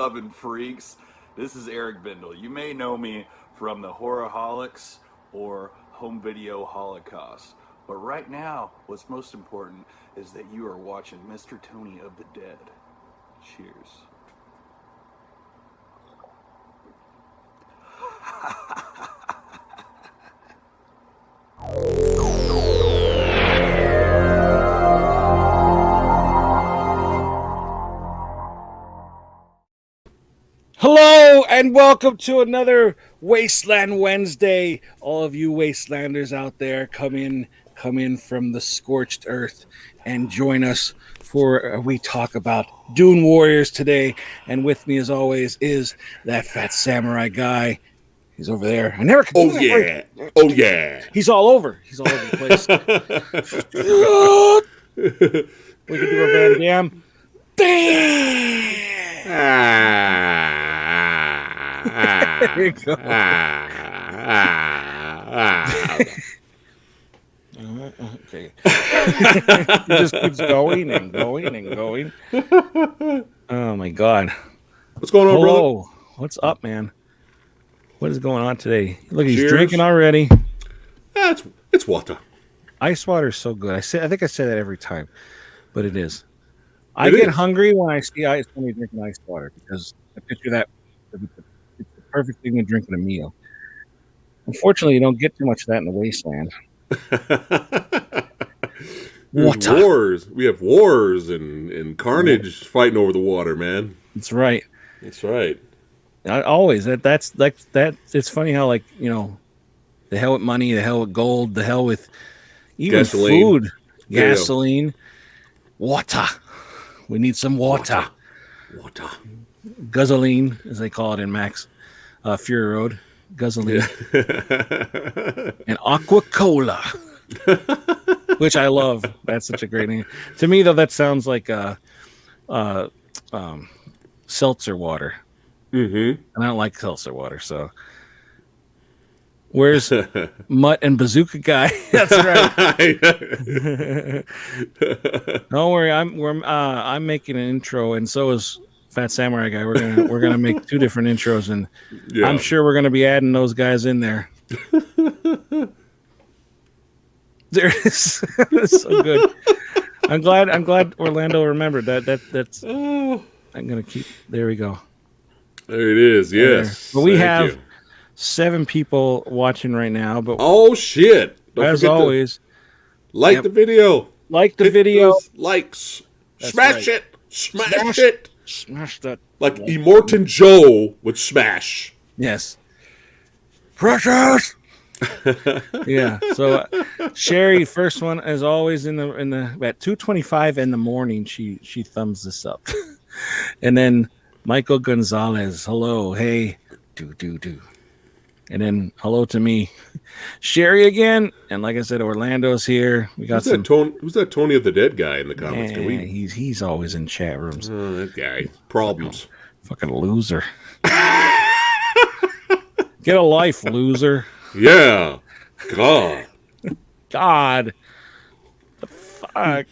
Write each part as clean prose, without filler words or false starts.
movie-loving freaks. This is Eric Bindle. You may know me from the Horrorholics or Home Video Holocaust. But right now, what's most important is that you are watching Mr. Tony of the Dead. Cheers. Hello and welcome to another Wasteland Wednesday. All of you Wastelanders out there, come in from the scorched earth and join us for we talk about Dune Warriors today. And with me, as always, is that fat samurai guy. He's over there. I never. Oh yeah! Oh yeah! He's all over. He's all over the place. We can do a Van Damme. There you go. Okay. It just keeps going and going and going. Oh my God. What's going on, Hello. brother? What's up, man? What is going on today? Look, he's Cheers. drinking already. It's water. Ice water is so good. I think I say that every time, but it is. I get hungry when I see somebody drinking ice water because I picture that it's the perfect thing to drink in a meal. Unfortunately, you don't get too much of that in the wasteland. Wars. We have wars and carnage fighting over the water, man. That's right. That's right. Always. That's like that. It's funny how, like, you know, the hell with money, the hell with gold, the hell with even gasoline. Food, gasoline, water. We need some water. Water. Guzzling, as they call it in Max Fury Road. Guzzling. Yeah. And Aqua Cola, which I love. That's such a great name. To me, though, that sounds like seltzer water. Mm-hmm. And I don't like seltzer water, so. Where's Mutt and Bazooka Guy? That's right. Don't worry, I'm making an intro, and so is Fat Samurai Guy. We're gonna make two different intros, and yeah. I'm sure we're gonna be adding those guys in there. There it is. That's so good. I'm glad Orlando remembered that's. I'm gonna keep. There we go. There it is. Yes. But we have 7 people watching right now, but oh shit! Don't as always, like the video. Like the video. Likes. That's smash right. it. Smash it. Smash that. Like Immortan Joe would smash. Yes. Precious. Yeah. So Sherry, first one as always in the at 2:25 in the morning. She thumbs this up, and then Michael Gonzalez. Hello. Hey. Do. And then hello to me, Sherry again. And like I said, Orlando's here. We got who's that Tony of the Dead guy in the comments? He's always in chat rooms. Oh, that guy. Problems. Fucking loser. Get a life, loser. Yeah. God. The fuck.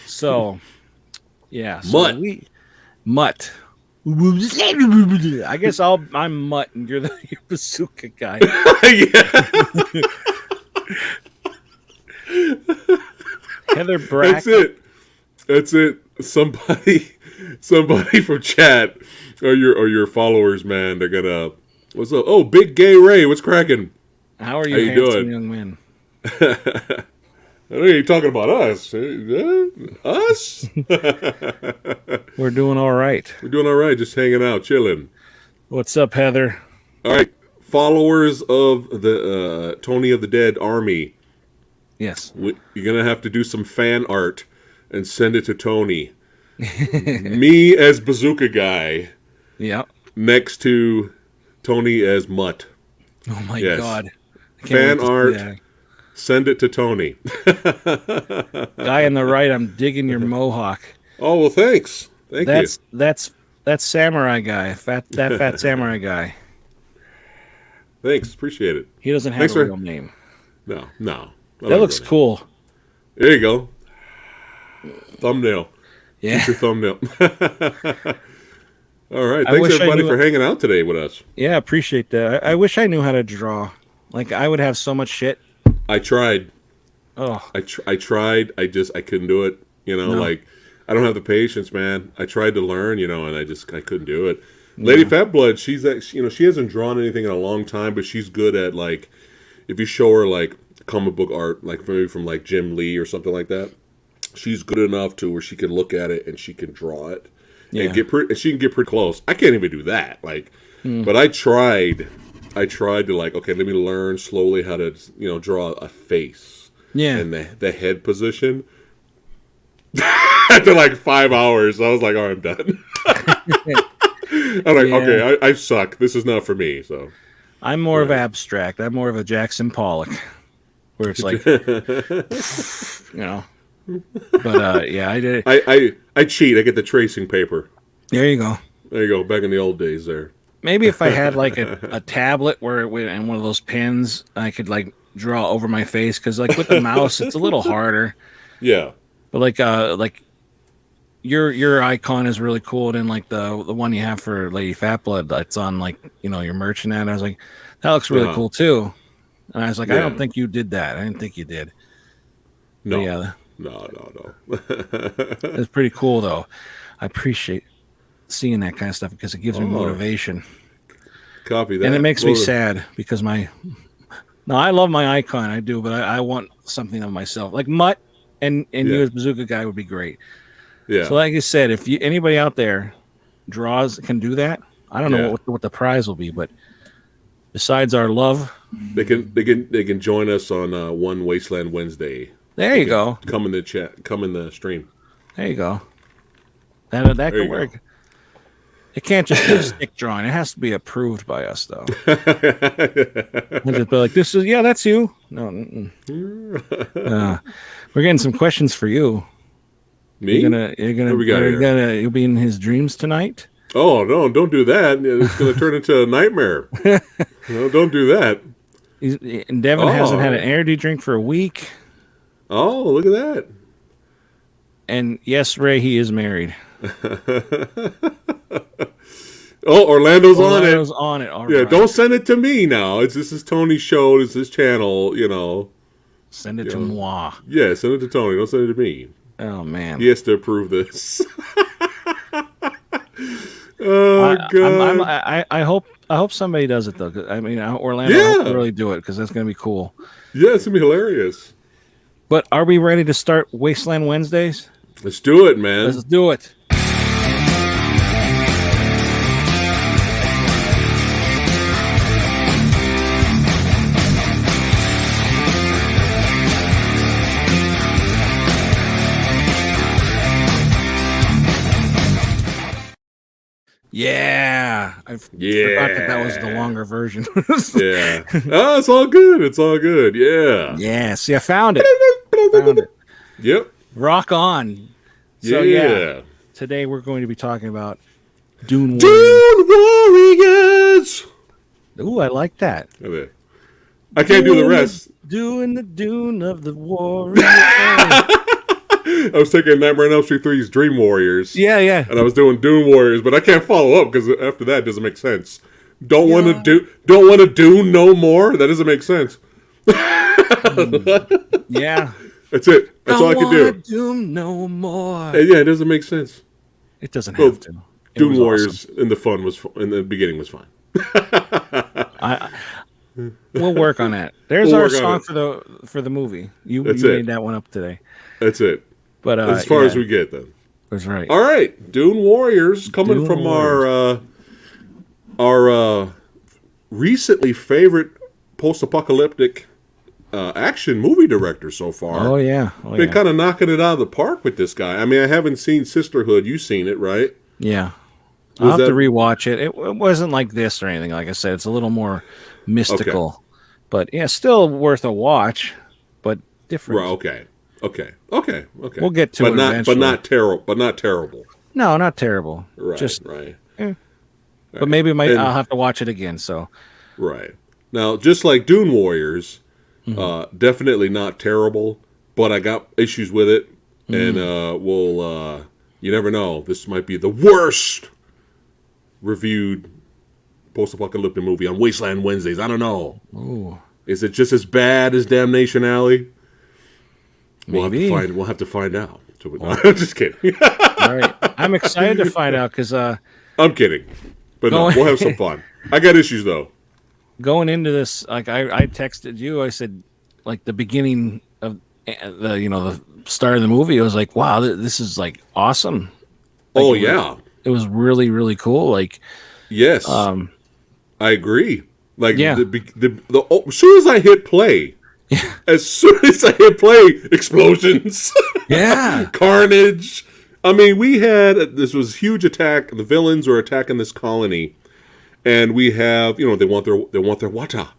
So, yeah. So Mutt. I guess I'm Mutt and you're your bazooka guy. Yeah. Heather Brack. That's it. Somebody from chat or your followers, man, they're gonna what's up? Oh, Big Gay Ray, what's cracking? How are you handsome doing? Young man? I know you're talking about us. Us? We're doing all right. We're doing all right, just hanging out, chilling. What's up, Heather? All right. Followers of the Tony of the Dead army. Yes. You're going to have to do some fan art and send it to Tony. Me as Bazooka Guy. Yeah. Next to Tony as Mutt. Oh, my God. Fan art. Send it to Tony. Guy on the right, I'm digging your mohawk. Oh, well, thanks. Thank you. That's Samurai Guy. That fat Samurai Guy. Thanks. Appreciate it. He doesn't have a real name. No. That looks cool. There you go. Thumbnail. Yeah. Future thumbnail. All right. I Thanks wish I everybody knew- for hanging out today with us. Yeah, appreciate that. I wish I knew how to draw. Like, I would have so much shit. I tried. Oh, I tried. I couldn't do it. You know, No. like I don't have the patience, man. I tried to learn, you know, and I couldn't do it. Lady Fat Blood, she's you know, she hasn't drawn anything in a long time, but she's good at like if you show her like comic book art, like maybe from like Jim Lee or something like that. She's good enough to where she can look at it and she can draw it and she can get pretty close. I can't even do that. Like, but I tried to like, okay, let me learn slowly how to, you know, draw a face. yeah. And the head position. After like 5 hours, I was like, "Oh, I'm done." I'm like, "Okay, I suck. This is not for me." So I'm more of abstract. I'm more of a Jackson Pollock, where it's like, you know. But yeah, I did. I cheat. I get the tracing paper. There you go. There you go. Back in the old days, there. Maybe if I had like a tablet where and one of those pens, I could like draw over my face because like with the mouse, it's a little harder. Yeah. But like your icon is really cool, and then like the one you have for Lady Fat Blood that's on like, you know, your merch and that. I was like, that looks really cool too. And I was like, I don't think you did that. I didn't think you did. No. But yeah, No. it's pretty cool though. I appreciate seeing that kind of stuff because it gives me motivation. Copy that. And it makes me sad because I love my icon, I do, but I want something of myself. Like Mutt and you as Bazooka Guy would be great. Yeah. So like I said, if anybody out there can do that, I don't know what the prize will be, but besides our love, they can join us on one Wasteland Wednesday. there you go. Come in the chat. Come in the stream. There you go. That could work. It can't just be a stick drawing. It has to be approved by us, though. And just be like, "This is that's you." No, we're getting some questions for you. Me? You'll be in his dreams tonight. Oh no! Don't do that. It's going to turn into a nightmare. No, don't do that. And Devin hasn't had an energy drink for a week. Oh, look at that! And yes, Ray, he is married. Oh, Orlando's on it. All yeah, right. don't send it to me now. This is Tony's show. This is his channel. You know. Send it to moi. Yeah, send it to Tony. Don't send it to me. Oh man. He has to approve this. Oh God. I hope somebody does it though. 'Cause, I mean, Orlando, I hope they really do it because that's gonna be cool. Yeah, it's gonna be hilarious. But are we ready to start Wasteland Wednesdays? Let's do it, man. Let's do it. Yeah, I forgot that was the longer version. Yeah. Oh, it's all good. It's all good. Yeah. Yeah. See, I found it. Yep. Rock on. So today we're going to be talking about Dune Warriors. Dune Warriors. Ooh, I like that. Okay. I can't do the rest. Doing the Dune of the Warriors. I was taking Nightmare on Elm Street 3's Dream Warriors. Yeah. And I was doing Dune Warriors, but I can't follow up because after that it doesn't make sense. Don't want to do no more. That doesn't make sense. Yeah. That's it. That's all I can do. Do no more. Yeah, it doesn't make sense. It doesn't have to. Dune Warriors in the beginning was fine. We'll work on that. There's our song for the movie. You made that one up today. That's it. But as far as we get then. That's right. All right, Dune Warriors coming from our recently favorite post-apocalyptic action movie director so far. Oh yeah, been kind of knocking it out of the park with this guy. I mean, I haven't seen Sisterhood. You've seen it, right? Yeah. I'll have to rewatch it. It wasn't like this or anything. Like I said, it's a little more mystical. Okay. But yeah, still worth a watch, but different. Right, okay. We'll get to it eventually. But not terrible. No, not terrible. Right, right. But maybe I'll have to watch it again. So. Right. Now, just like Dune Warriors, definitely not terrible, but I got issues with it, and You never know. This might be the worst reviewed post-apocalyptic movie on Wasteland Wednesdays. I don't know. Ooh. Is it just as bad as Damnation Alley? Maybe. We'll have to find out. I'm just kidding. All right. I'm excited to find out because I'm kidding. But no, we'll have some fun. I got issues, though. Going into this, like I texted you, I said, like the beginning of the start of the movie, I was like, wow, this is like awesome. Like, it was really, really cool. Like, yes, I agree. Like, yeah. As soon as I hit play, explosions, yeah, carnage. I mean, this was a huge attack. The villains were attacking this colony, and we have, they want their wata,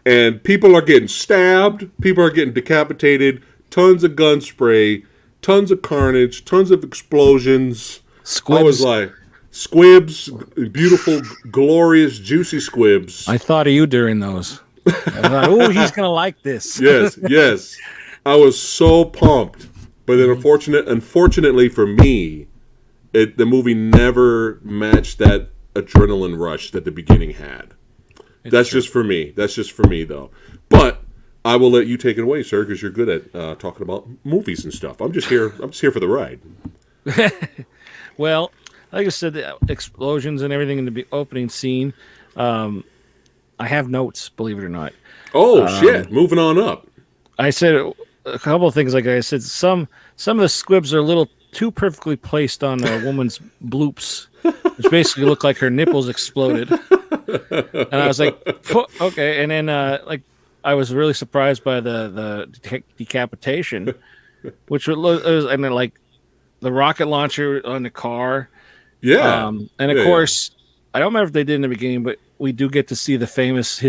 and people are getting stabbed, people are getting decapitated, tons of gun spray, tons of carnage, tons of explosions. Squibs. I was like, squibs, beautiful, glorious, juicy squibs. I thought of you during those. I thought, oh, he's gonna like this. Yes. I was so pumped, but then unfortunately for me, the movie never matched that adrenaline rush that the beginning had. That's just for me, though. But I will let you take it away, sir, because you're good at talking about movies and stuff. I'm just here for the ride. Well, like I said, the explosions and everything in the opening scene. I have notes, believe it or not. Oh, shit. Moving on up. I said a couple of things. Like I said, some of the squibs are a little too perfectly placed on a woman's bloops, which basically looked like her nipples exploded. And I was like, okay. And then I was really surprised by the decapitation, which was, and then like the rocket launcher on the car. Yeah. And of course, I don't remember if they did in the beginning, but we do get to see his famous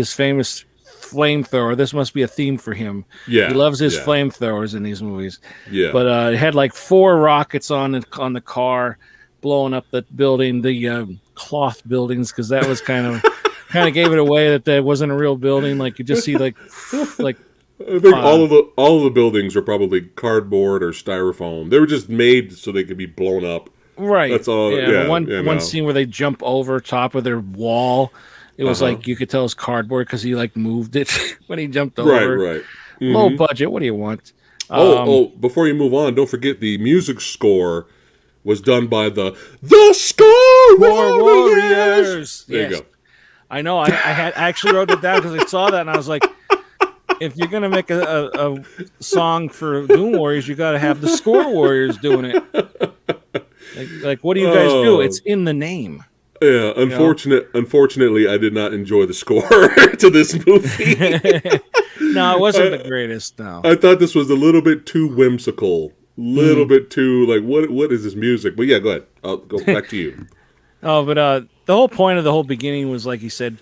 flamethrower. This must be a theme for him. Yeah. He loves his flamethrowers in these movies. Yeah. But it had like 4 rockets on the car, blowing up the building, the cloth buildings, because that was kind of gave it away that wasn't a real building. Like you just see like I think all of the buildings are probably cardboard or styrofoam. They were just made so they could be blown up. Right. That's all. Yeah. One scene where they jump over top of their wall. It was like you could tell it's cardboard because he like moved it when he jumped over. Right. Mm-hmm. Low budget. What do you want? Before you move on, don't forget the music score was done by the Score Warriors. There you go. I know. I actually wrote it down because I saw that and I was like, if you're gonna make a song for Dune Warriors, you got to have the Score Warriors doing it. Like, what do you guys do? It's in the name. Yeah, unfortunately, I did not enjoy the score to this movie. No, it wasn't the greatest. No, I thought this was a little bit too whimsical, bit too like what is this music? But yeah, go ahead. I'll go back to you. But the whole point of the whole beginning was, like you said,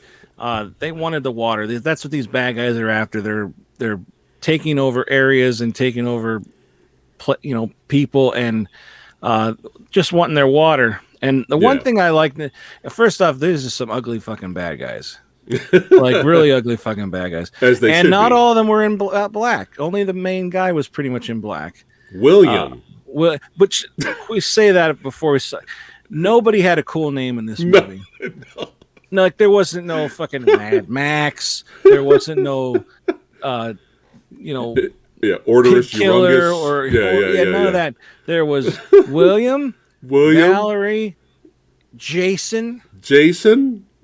they wanted the water. That's what these bad guys are after. They're taking over areas and taking over, people and just wanting their water. And the one thing I like, first off, there's just some ugly fucking bad guys, like really ugly fucking bad guys. As they and should not be. all of them were in black. Only the main guy was pretty much in black. William. But we say that before we say. Nobody had a cool name in this movie. No, like there wasn't no fucking Mad Max. There wasn't no, Orderless Killer Humongous. none of that. There was William, Valerie, Jason,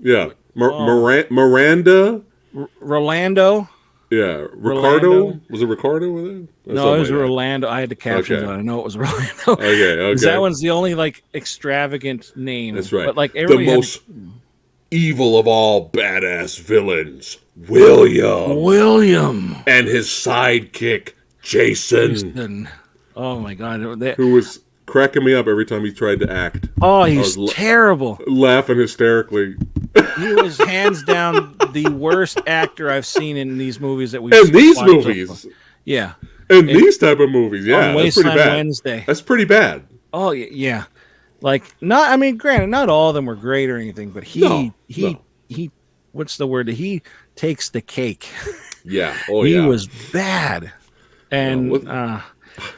yeah, Miranda, Rolando. Yeah, Ricardo. Was it Ricardo with it? No, it was Rolando. I had the captions on. I know it was Rolando. Okay. That one's the only like extravagant name. That's right. But like the most evil of all badass villains, William, and his sidekick Jason. Oh my god, who was cracking me up every time he tried to act. Oh, he's terrible. Laughing hysterically. He was hands down the worst actor I've seen in these movies that we've seen. In these movies? Yeah. In these type of movies, yeah. That's pretty bad. Wednesday. That's pretty bad. Oh, yeah. Like, granted, not all of them were great or anything, but he what's the word? He takes the cake. Yeah. He was bad. And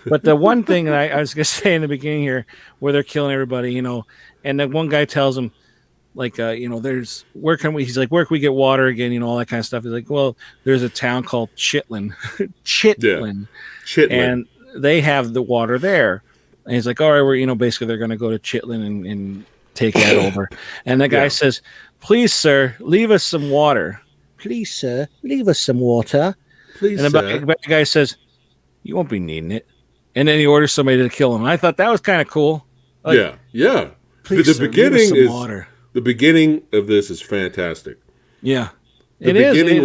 But the one thing that I was gonna say in the beginning here, where they're killing everybody, you know, and then one guy tells him, like, you know, there's where can we? He's like, where can we get water again? You know, all that kind of stuff. He's like, well, there's a town called Chitlin, Chitlin, and they have the water there. And he's like, all right, we're, you know, basically they're gonna go to Chitlin and take that over. And the guy says, please, sir, leave us some water. Please, sir, leave us some water. Please, and the guy says, you won't be needing it. And then he orders somebody to kill him. And I thought that was kind of cool. Like, yeah. Please, the sir, beginning is water. The beginning of this is fantastic. Yeah, the beginning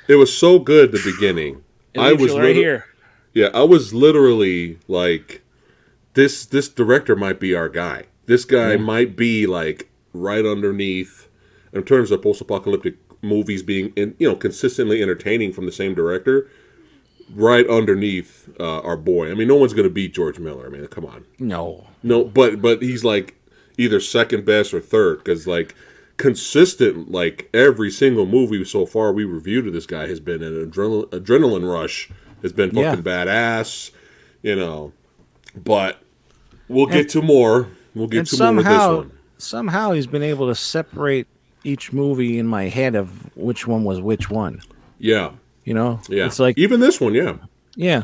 it was so good. The beginning, I was right here. Yeah, I was literally like, this director might be our guy. This guy might be like right underneath, in terms of post-apocalyptic movies being consistently entertaining from the same director. Right underneath our boy. I mean, no one's going to beat George Miller. I mean, come on. No, but he's like either second best or third, because like consistent, like every single movie so far we reviewed of this guy has been an adrenaline rush. Has been fucking badass, you know. But we'll get to more. We'll get to more with this one. Somehow he's been able to separate each movie in my head of which one was which one. Yeah. You know? Yeah. It's like even this one, yeah. Yeah.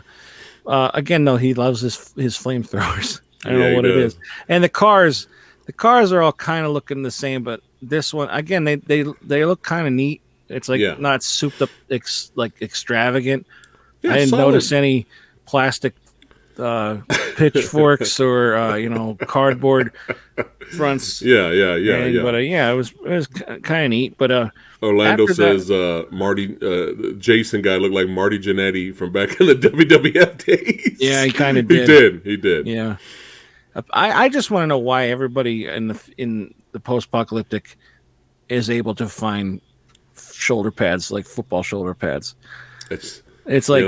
Again, though, he loves his flamethrowers. I don't know what it is. And the cars are all kind of looking the same, but this one, again, they look kind of neat. It's like not souped up, like extravagant. Yeah, I didn't notice any plastic pitchforks or cardboard fronts. Yeah. But it was kind of neat. But Orlando says Jason guy looked like Marty Jannetty from back in the WWF days. Yeah, he kind of did. He did. Yeah. I just want to know why everybody in the post-apocalyptic is able to find shoulder pads, like football shoulder pads. It's like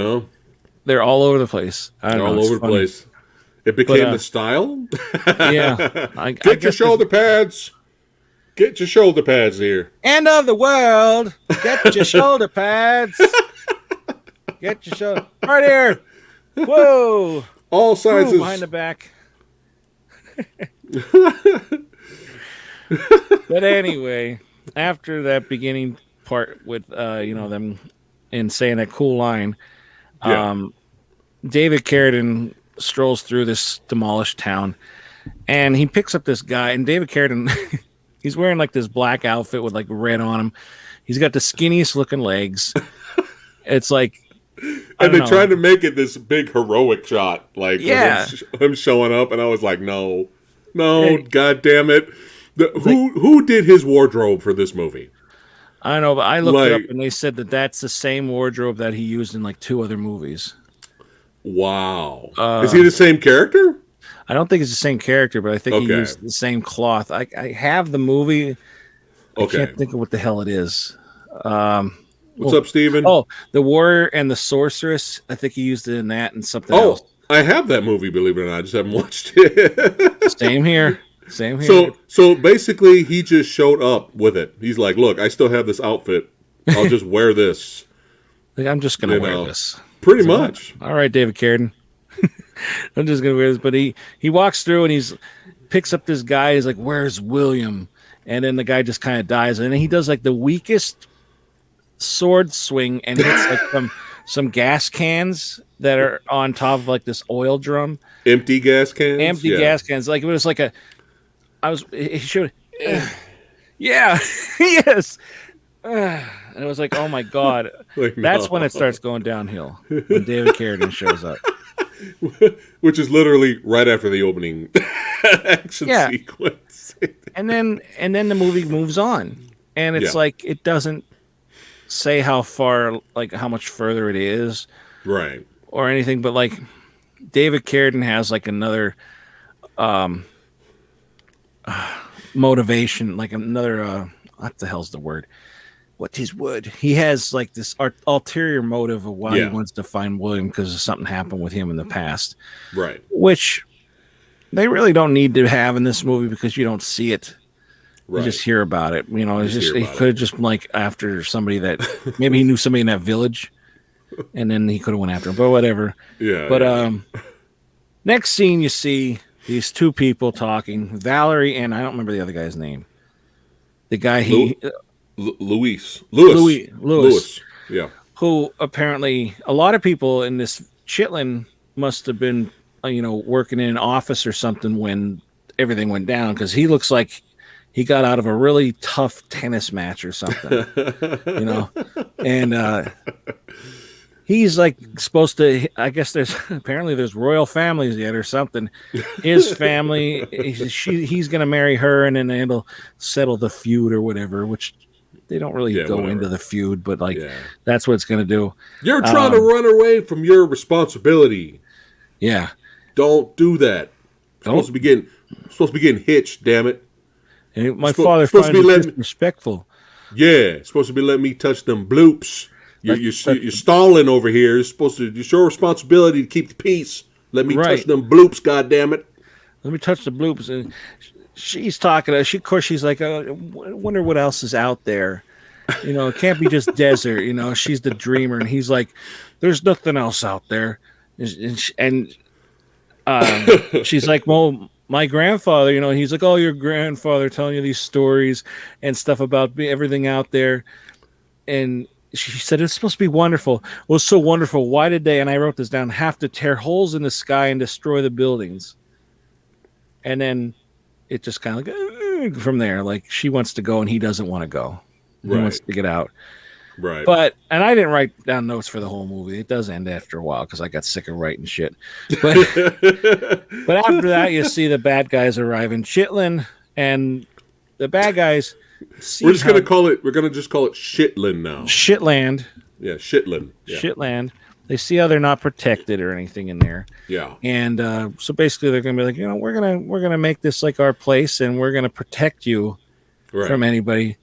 they're all over the place. They're all over the place. It became the style. Yeah. Get your shoulder pads. Get your shoulder pads here. End of the world. Get your shoulder pads. Get your shoulder. Right here. Whoa. All sizes. Behind the back. But anyway, after that beginning part with them and saying that cool line, David Carradine strolls through this demolished town, and he picks up this guy. And David Carradine, he's wearing like this black outfit with like red on him. He's got the skinniest looking legs. It's like, and they're trying to make it this big heroic shot, like him showing up, and I was like, no, god damn it! Who did his wardrobe for this movie? I don't know, but I looked it up, and they said that that's the same wardrobe that he used in like 2 other movies. Wow, is he the same character? I don't think it's the same character, but I think he used the same cloth. I have the movie. I can't think of what the hell it is. What's up, Steven? Oh, The Warrior and the Sorceress. I think he used it in that and something else. I have that movie, believe it or not. I just haven't watched it. Same here. So basically, he just showed up with it. He's like, look, I still have this outfit. I'll just wear this. Like, I'm just going to wear this. Pretty much. All right, David Carradine. I'm just going to wear this. But he walks through and picks up this guy. He's like, where's William? And then the guy just kind of dies. And then he does like the weakest sword swing and hits like some gas cans that are on top of like this oil drum. Empty gas cans? Gas cans. Like it was like he showed, yeah, yes. And it was like, oh my God. That's when it starts going downhill, when David Carradine shows up. Which is literally right after the opening action sequence. and then the movie moves on. And it's like, it doesn't say how far, like how much further it is. Right. Or anything, but like David Carradine has like another motivation, like another what the hell's the word? What's his word? He has like this ulterior motive of why he wants to find William, because something happened with him in the past. Right. Which they really don't need to have in this movie, because you don't see it. Right. You just hear about it. You know, he could have just been like after somebody that maybe he knew somebody in that village. and then he could have went after him, but whatever. Yeah. But next scene, you see these two people talking, Valerie and I don't remember the other guy's name. The guy Lewis. Yeah. Who apparently a lot of people in this Chitlin must have been, working in an office or something when everything went down, because he looks like he got out of a really tough tennis match or something, and he's like supposed to, I guess there's royal families yet or something. His family, he's going to marry her, and then it'll settle the feud or whatever, which they don't really go into the feud, but that's what it's going to do. You're trying to run away from your responsibility. Yeah. Don't do that. Supposed to be getting hitched, damn it. And my father finds it disrespectful. Yeah, supposed to be letting me touch them bloops. You're stalling over here. It's your responsibility to keep the peace. Let me touch them bloops, goddammit. Let me touch the bloops. And she's talking. Of course, she's like, I wonder what else is out there. It can't be just desert. She's the dreamer, and he's like, there's nothing else out there. And she's like, well, my grandfather, he's like, oh, your grandfather telling you these stories and stuff about everything out there. And she said, it's supposed to be wonderful. Well, it's so wonderful. Why did they, and I wrote this down, have to tear holes in the sky and destroy the buildings? And then it just kind of like from there, like she wants to go and he doesn't want to go. He wants to get out. Right. And I didn't write down notes for the whole movie. It does end after a while because I got sick of writing shit. But after that, you see the bad guys arrive in Chitlin, and the bad guys. We're just gonna call it. We're gonna just call it Shitland now. Shitland. Yeah, Shitland. Yeah. Shitland. They see how they're not protected or anything in there. Yeah. And so basically, they're gonna be like, we're gonna make this like our place, and we're gonna protect you from anybody.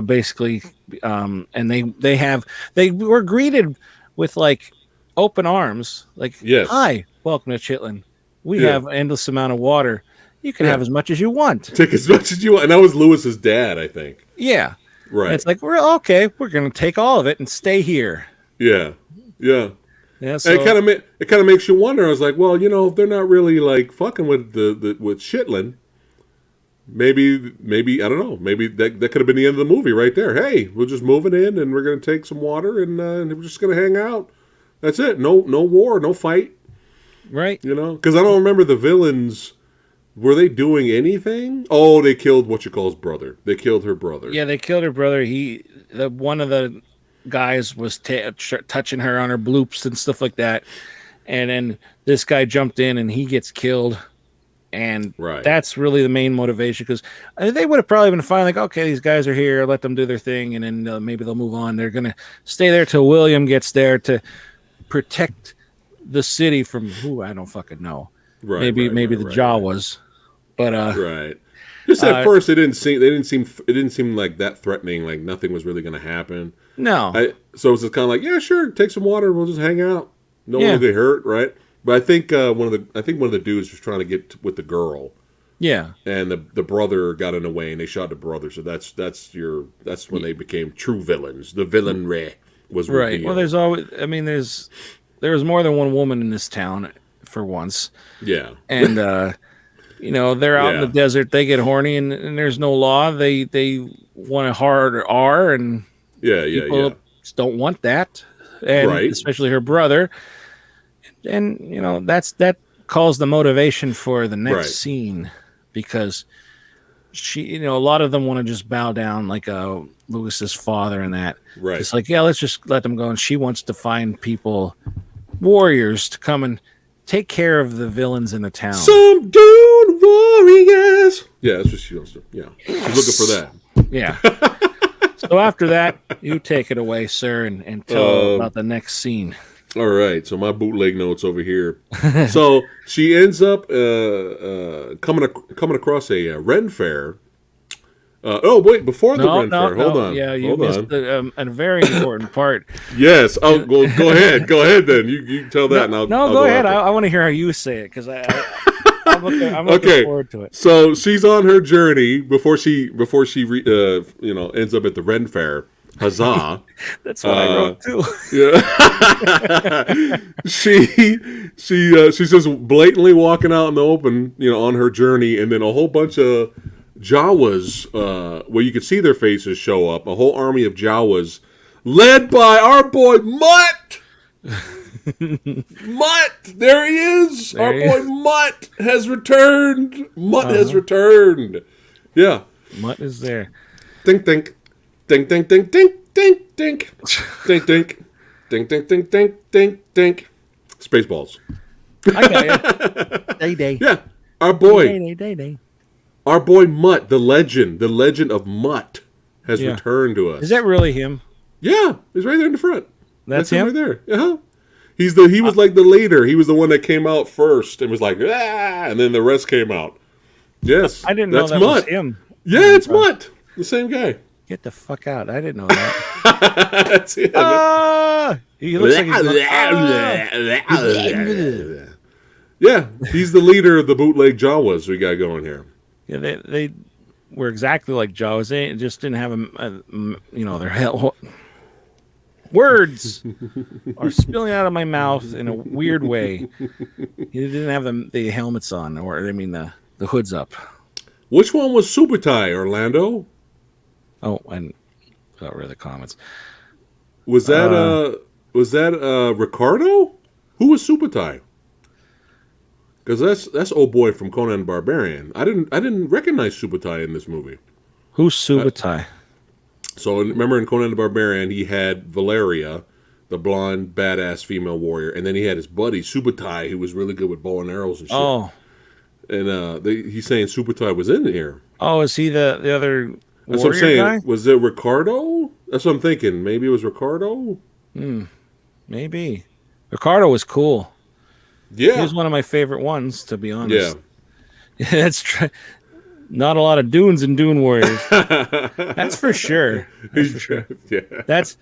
Basically, and they were greeted with like open arms, like, hi, welcome to Chitlin. We have an endless amount of water. You can have as much as you want. Take as much as you want. And that was Lewis's dad, I think. Yeah. Right. And it's like, we're going to take all of it and stay here. Yeah. Yeah. Yeah. So, and it kind of makes you wonder. I was like, well, if they're not really like fucking with with Chitlin, maybe I don't know. Maybe that could have been the end of the movie right there. Hey, we're just moving in and we're going to take some water and we're just going to hang out. That's it. No war, no fight. Right. Because I don't remember the villains. Were they doing anything? Oh, they killed his brother. They killed her brother. Yeah, they killed her brother. One of the guys was touching her on her bloops and stuff like that. And then this guy jumped in and he gets killed. And that's really the main motivation, because they would have probably been fine. Like, okay, these guys are here. Let them do their thing. And then maybe they'll move on. They're going to stay there till William gets there to protect the city from who I don't fucking know. Right. Maybe the Jawas. But right. Just at first, it didn't seem like that threatening. Like nothing was really going to happen. No. So it was just kind of like, yeah, sure, take some water. We'll just hang out. No one will get hurt, right? But I think one of the dudes was trying to get with the girl. Yeah. And the brother got in the way, and they shot the brother. So that's when they became true villains. The villainry was revealed. Well, there's always. I mean, there was more than one woman in this town for once. Yeah. And they're out in the desert. They get horny, and there's no law. They want a hard R, and people don't want that, and especially her brother. And that calls the motivation for the next scene, because she, a lot of them want to just bow down, like Lewis's father and that. Right. It's like, let's just let them go, and she wants to find people, warriors, to come and take care of the villains in the town. Some Dune Warriors. Yeah, that's what she wants to. Yeah, she's looking for that. Yeah. So after that, you take it away, sir, and tell about the next scene. All right, so my bootleg notes over here. So she ends up coming across a Ren fair. Wait, before the Ren fair. Hold on. Yeah, you missed a very important part. Yes. Oh, well, go ahead. Go ahead then. You tell that. I'll go ahead. I want to hear how you say it, because I'm looking forward to it. So she's on her journey before she ends up at the Ren fair. Huzzah. That's what I wrote too. Yeah. She's just blatantly walking out in the open, on her journey, and then a whole bunch of Jawas, where you could see their faces show up, a whole army of Jawas, led by our boy Mutt. Mutt, there he is. Our boy Mutt has returned. Mutt has returned. Yeah. Mutt is there. Think, think. Dink, dink, dink, dink, dink, dink. Dink, dink. Dink, dink, dink, dink, dink, dink. Spaceballs. I got you. Day. Yeah. Our boy. Day. Our boy Mutt, the legend of Mutt, has returned to us. Is that really him? Yeah, he's right there in the front. That's him right there. Uh-huh. He was like the leader. He was the one that came out first and was like, and then the rest came out. Yes, I didn't know that Mutt. was him. Yeah, it's Mutt, the same guy. Get the fuck out! I didn't know that. That's it. He looks like he's yeah, he's the leader of the bootleg Jawas we got going here. Yeah, they were exactly like Jawas. They just didn't have their hell. Words are spilling out of my mouth in a weird way. He didn't have the helmets on, the hoods up. Which one was Subutai, Orlando? Oh, and I got rid of the comments. Was that Ricardo? Who was Subutai? Because that's old boy from Conan the Barbarian. I didn't recognize Subutai in this movie. Who's Subutai? So remember in Conan the Barbarian, he had Valeria, the blonde, badass female warrior, and then he had his buddy Subutai, who was really good with bow and arrows and shit. Oh, and he's saying Subutai was in here. Oh, is he the other? That's what I'm saying. Guy? Was it Ricardo? That's what I'm thinking. Maybe it was Ricardo. Maybe. Ricardo was cool. Yeah, he was one of my favorite ones, to be honest. Yeah, that's true. Not a lot of Dunes in Dune Warriors. That's for sure. Yeah. That's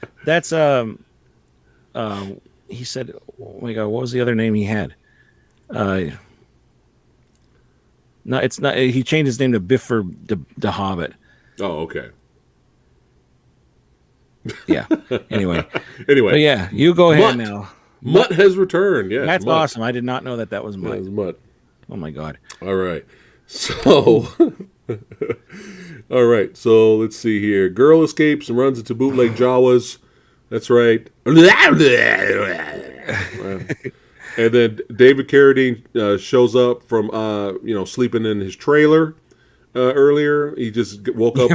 he said, oh my God, what was the other name he had? No, it's not. He changed his name to Biffer the Hobbit. Oh, okay. Yeah. Anyway. But yeah, you go ahead now. Mutt has returned. Yeah, that's awesome. I did not know that was Mutt. That was Mutt. Oh my God. All right. So, So let's see here. Girl escapes and runs into bootleg Jawas. That's right. And then David Carradine shows up from sleeping in his trailer earlier. He just woke up,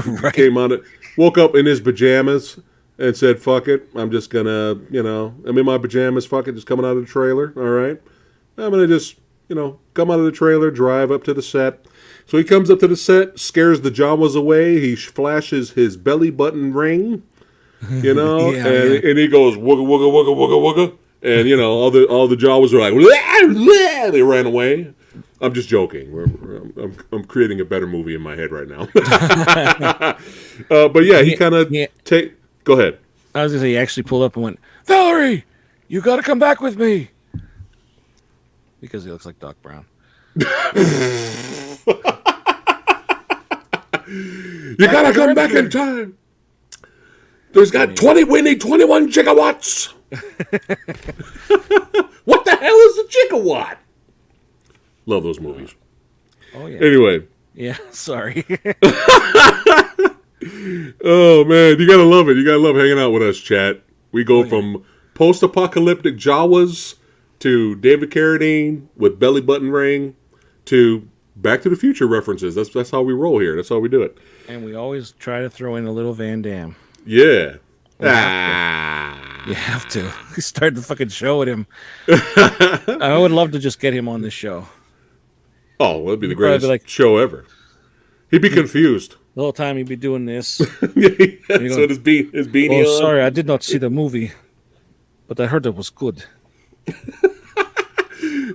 woke up in his pajamas and said, "Fuck it, I'm just gonna, I'm in my pajamas. Fuck it, just coming out of the trailer. All right, I'm gonna just." Come out of the trailer, drive up to the set. So he comes up to the set, scares the Jawas away. He flashes his belly button ring, and he goes wooga wooga wooga wooga wooga, and all the Jawas are like, they ran away. I'm just joking. I'm creating a better movie in my head right now. But yeah, he kind of Go ahead. I was gonna say he actually pulled up and went, "Valerie, you got to come back with me." Because he looks like Doc Brown. You gotta come back in time. We need 21 gigawatts. What the hell is a gigawatt? Love those movies. Oh yeah. Anyway. Yeah, sorry. Oh man, you gotta love it. You gotta love hanging out with us, chat. We go from post-apocalyptic Jawas to David Carradine with belly button ring to Back to the Future references. That's how we roll here. That's how we do it. And we always try to throw in a little Van Damme. Yeah. You have to. Start the fucking show with him. I would love to just get him on this show. Oh, that'd be the greatest show ever. He'd be confused. The whole time he'd be doing this. So his beanie on. Sorry, I did not see the movie, but I heard it was good.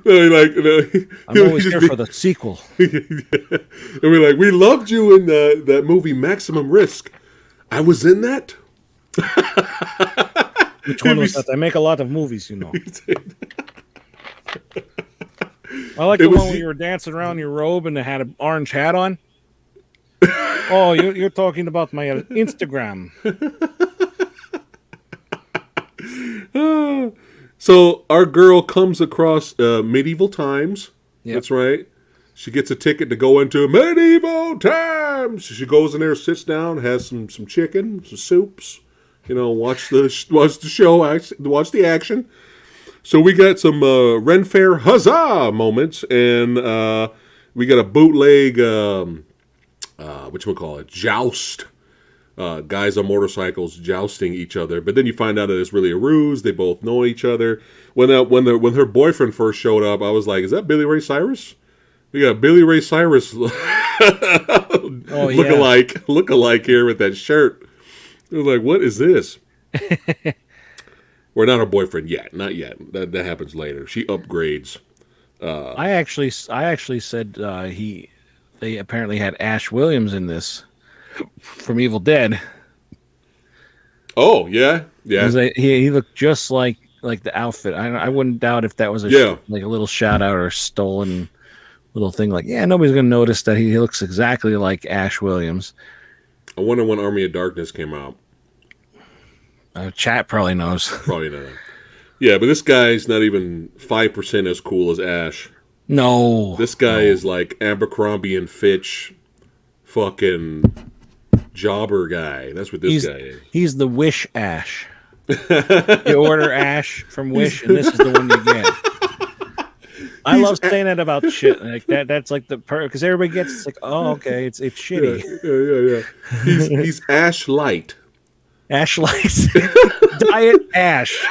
I'm always here for the sequel. And we're like, we loved you in that movie Maximum Risk. I was in that? Which one was that? I make a lot of movies, I like the one where you were dancing around your robe and it had an orange hat on. Oh, you're talking about my Instagram. So our girl comes across medieval times. Yep. That's right. She gets a ticket to go into medieval times. She goes in there, sits down, has some chicken, some soups. Watch the show, watch the action. So we got some Ren Fair huzzah moments, and we got a bootleg, joust. Guys on motorcycles jousting each other, but then you find out that it's really a ruse. They both know each other. When her boyfriend first showed up, I was like, "Is that Billy Ray Cyrus?" We got Billy Ray Cyrus look-alike here with that shirt. I was like, "What is this?" We're not her boyfriend yet, not yet. That happens later. She upgrades. I actually said they apparently had Ash Williams in this. From Evil Dead. Oh yeah. He looked just like the outfit. I wouldn't doubt if that was a little shout out or stolen little thing. Like, nobody's gonna notice that he looks exactly like Ash Williams. I wonder when Army of Darkness came out. Chat probably knows. Probably not. Yeah, but this guy's not even 5% as cool as Ash. No. This guy is like Abercrombie and Fitch, fucking jobber guy. That's what this guy is. He's the Wish Ash. You order Ash from Wish, and this is the one you get. I love saying that about shit like that. That's like the because everybody gets it's like, oh, okay, it's shitty. Yeah. He's Ash Light. Ash Light. Diet Ash.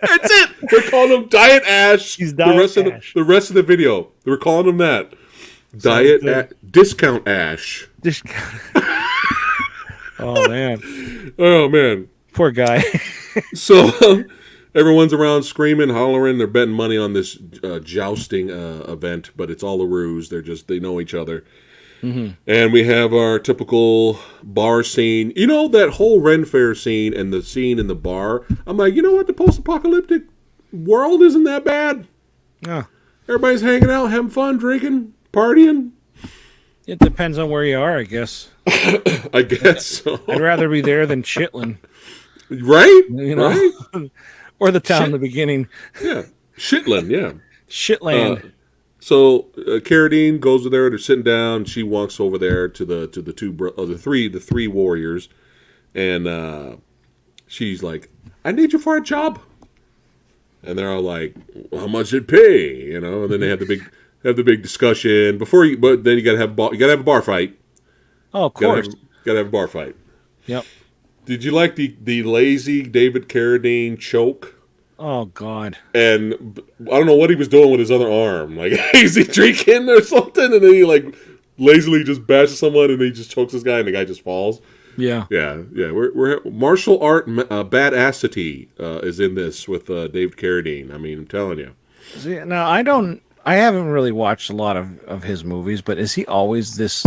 That's it. We're calling him Diet Ash. He's Diet Ash. The rest of the video, we're calling him that. Discount Ash. Oh man. Oh man. Poor guy. So everyone's around screaming, hollering. They're betting money on this jousting event, but it's all a ruse. They know each other. Mm-hmm. And we have our typical bar scene. That whole Ren Fair scene and the scene in the bar. I'm like, you know what? The post-apocalyptic world isn't that bad. Yeah. Everybody's hanging out, having fun, drinking, partying. It depends on where you are, I guess. I guess so. I'd rather be there than Chitlin. Right? Right? Or the town in the beginning. Yeah. Chitlin, yeah. Shitland. So Carradine goes there. They're sitting down. She walks over there to the three warriors, and she's like, "I need you for a job." And they're all like, "How much it pay?" And then they have the big discussion but then you gotta have a bar fight. Oh, of course. Gotta have a bar fight. Yep. Did you like the lazy David Carradine choke? Oh, God. And I don't know what he was doing with his other arm. Like, is he drinking or something? And then he, lazily just bashes someone and he just chokes this guy and the guy just falls. Yeah. Yeah. We're martial art badassity is in this with David Carradine. I mean, I'm telling you. See, now, I haven't really watched a lot of his movies, but is he always this,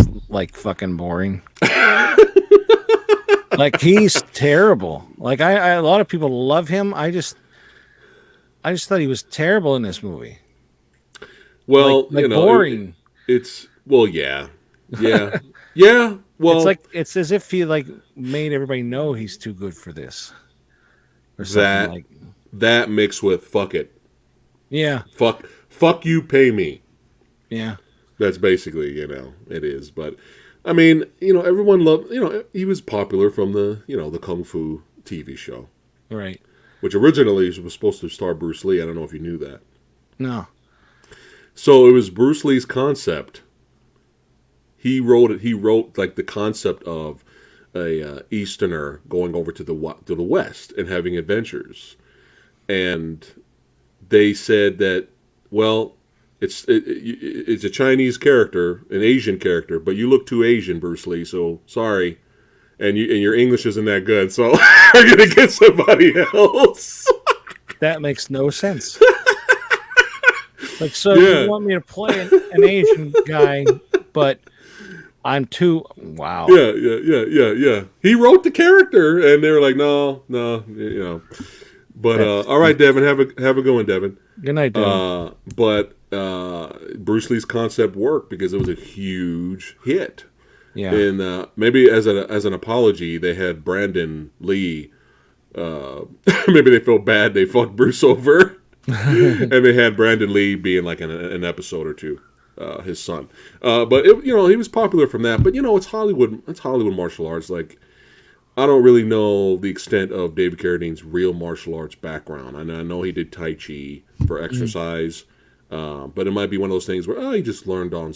fucking boring? He's terrible. A lot of people love him. I just thought he was terrible in this movie. Well, boring. Yeah. Yeah. Well, it's as if he made everybody know he's too good for this, or something that mixed with fuck it. Yeah. Fuck you, pay me. Yeah. That's basically it is. But I mean, everyone loved. He was popular from the Kung Fu TV show, right? Which originally was supposed to star Bruce Lee. I don't know if you knew that. No. So it was Bruce Lee's concept. He wrote it. He wrote the concept of a Easterner going over to the West and having adventures, and they said that it's a Chinese character, an Asian character, but you look too Asian, Bruce Lee. So sorry. And your English isn't that good, so we're gonna get somebody else. That makes no sense. You want me to play an Asian guy, but I'm too wow. Yeah. He wrote the character, and they were like, no. But all right, Devin, have a good one, Devin. Good night, Devin. But Bruce Lee's concept worked because it was a huge hit. Yeah. And maybe as an apology, they had Brandon Lee maybe they felt bad they fucked Bruce over, and they had Brandon Lee being like an episode or two, his son. But he was popular from that. But it's Hollywood. It's Hollywood martial arts. Like, I don't really know the extent of David Carradine's real martial arts background. I know he did Tai Chi for exercise, but it might be one of those things where he just learned on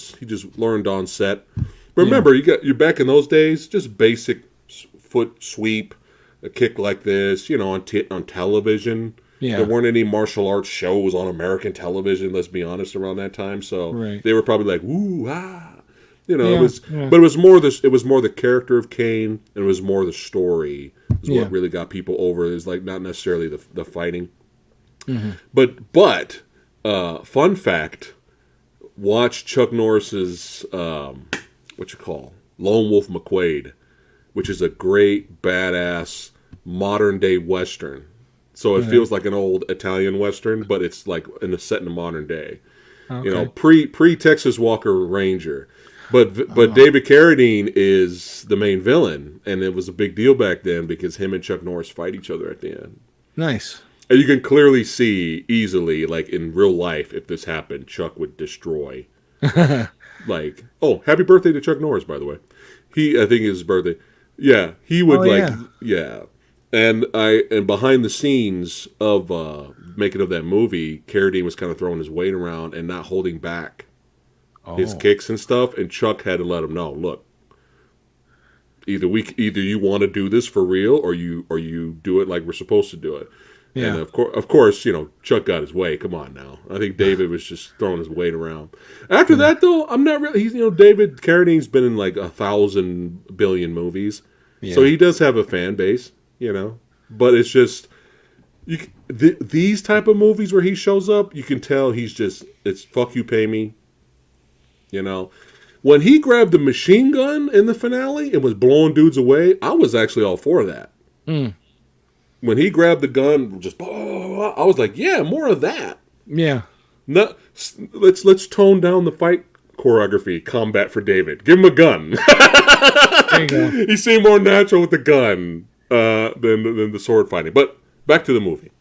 set. But remember, you're back in those days, just basic foot sweep, a kick like this, on television. Yeah. There weren't any martial arts shows on American television, let's be honest, around that time. So they were probably like, woo, ah. But it was more the character of Kane, and it was more the story is what really got people over. Is like not necessarily the fighting. Mm-hmm. But fun fact, watch Chuck Norris's Lone Wolf McQuade, which is a great badass modern day Western. So it feels like an old Italian Western, but it's like set in the modern day. Okay. Pre Texas Walker Ranger. But David Carradine is the main villain, and it was a big deal back then because him and Chuck Norris fight each other at the end. Nice. And you can clearly see easily, like in real life, if this happened, Chuck would destroy. Like, happy birthday to Chuck Norris, by the way. I think it's his birthday. Yeah, he would And behind the scenes of making of that movie, Carradine was kind of throwing his weight around and not holding back his kicks and stuff, and Chuck had to let him know, look, either you want to do this for real, or you do it like we're supposed to do it. Yeah. And of course, Chuck got his way. Come on now. I think David was just throwing his weight around. After that, though, I'm not really. David Carradine's been in like 1,000 billion movies, so he does have a fan base. But it's just these type of movies where he shows up, you can tell it's fuck you, pay me. When he grabbed the machine gun in the finale and was blowing dudes away, I was actually all for that. Mm. When he grabbed the gun, just I was like, yeah, more of that. Yeah. No, let's tone down the fight choreography, combat for David. Give him a gun. There you go. He seemed more natural with the gun than the sword fighting. But back to the movie.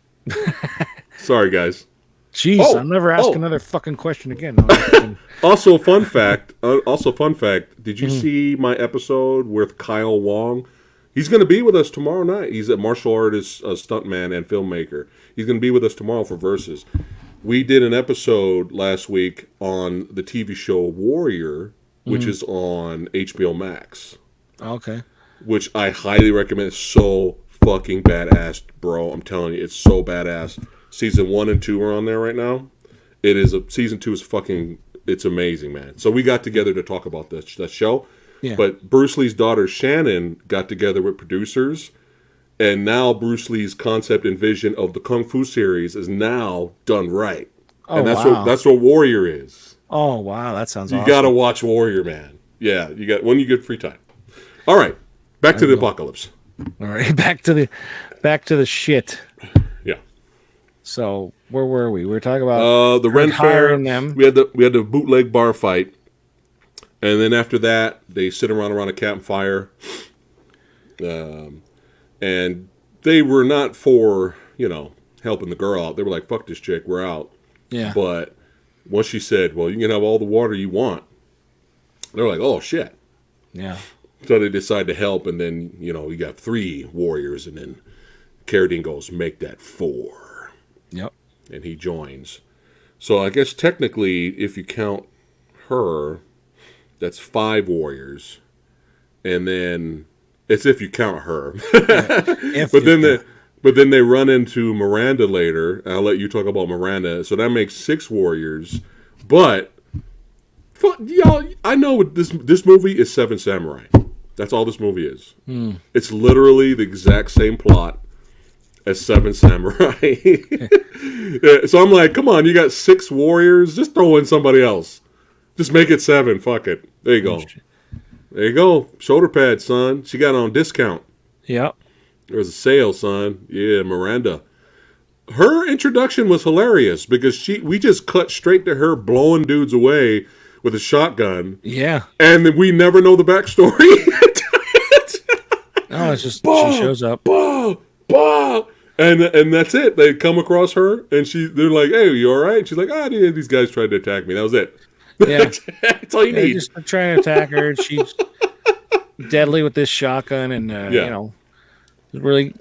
Sorry, guys. Jeez, I'll never ask another fucking question again. No, Also, fun fact. Did you see my episode with Kyle Wong? He's going to be with us tomorrow night. He's a martial artist, a stuntman, and filmmaker. He's going to be with us tomorrow for Versus. We did an episode last week on the TV show Warrior, which is on HBO Max. Okay. Which I highly recommend. It's so fucking badass, bro. I'm telling you, it's so badass. Season 1 and 2 are on there right now. Season 2 is it's amazing, man. So we got together to talk about that show. Yeah. But Bruce Lee's daughter, Shannon, got together with producers. And now Bruce Lee's concept and vision of the Kung Fu series is now done right. And that's what Warrior is. Oh, wow. That sounds awesome. You got to watch Warrior, man. Yeah, you got when you get free time. All right. Back to the apocalypse. All right. Back to the shit. Yeah. So where were we? We were talking about the Ren Fair. Them. We had the bootleg bar fight, and then after that, they sit around a campfire, and they were not for helping the girl out. They were like, "Fuck this chick, we're out." Yeah. But once she said, "Well, you can have all the water you want," they're like, "Oh shit." Yeah. So they decide to help, and then you got 3 warriors, and then Carradine goes, "Make that 4." Yep. And he joins. So I guess technically, if you count her, that's 5 warriors. And then it's if you count her. But then they run into Miranda later. I'll let you talk about Miranda. So that makes 6 warriors. But y'all, I know this movie is 7 Samurai. That's all this movie is. It's literally the exact same plot as 7 Samurai. So I'm like, come on, you got 6 warriors, just throw in somebody else. Just make it 7, fuck it. There you go. There you go. Shoulder pads, son. She got it on discount. Yep. There was a sale, son. Yeah, Miranda. Her introduction was hilarious because we just cut straight to her blowing dudes away with a shotgun. Yeah. And we never know the backstory. No, it's just she shows up. bah! And that's it. They come across her, and they're like, "Hey, you all right?" And she's like, yeah, these guys tried to attack me. That was it. Yeah, that's all you need. Just trying to attack her. She's deadly with this shotgun, and really,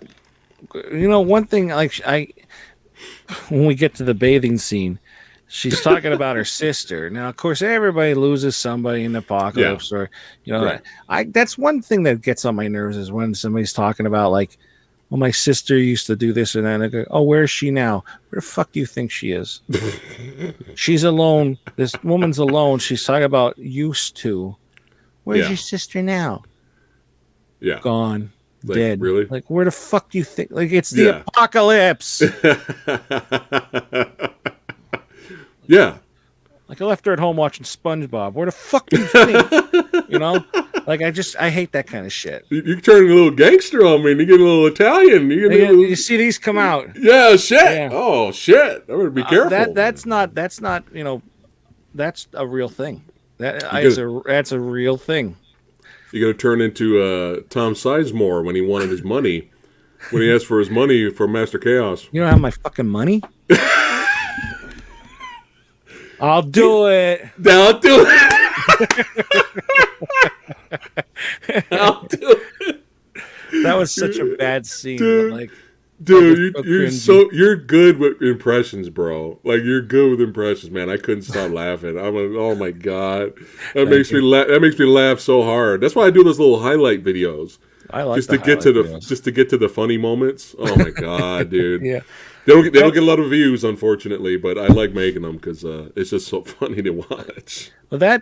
one thing when we get to the bathing scene, she's talking about her sister. Now, of course, everybody loses somebody in the apocalypse, or that's one thing that gets on my nerves is when somebody's talking about like, well, my sister used to do this and that. And I go, oh, where is she now? Where the fuck do you think she is? She's alone. This woman's alone. She's talking about used to. Where's your sister now? Yeah. Gone. Like, dead. Really? Like, where the fuck do you think? Like, it's the apocalypse. Yeah. Like, I left her at home watching SpongeBob. Where the fuck do you think? Like, I hate that kind of shit. You turn a little gangster on me, and you get a little Italian. You see these come out. Yeah, shit. Yeah. Oh, shit. I better be careful. That's not. That's a real thing. That's a real thing. You got to turn into Tom Sizemore when he wanted his money. When he asked for his money for Master Chaos. You don't have my fucking money? I'll do it. I'll do it. That was such a bad scene. Dude, you're good with impressions, bro. Like, you're good with impressions, man. I couldn't stop laughing. I'm like, oh my god, that makes me laugh so hard. That's why I do those little highlight videos. I like just to get to the funny moments. Oh my god, dude. Yeah. They don't get a lot of views, unfortunately, but I like making them because it's just so funny to watch. Well,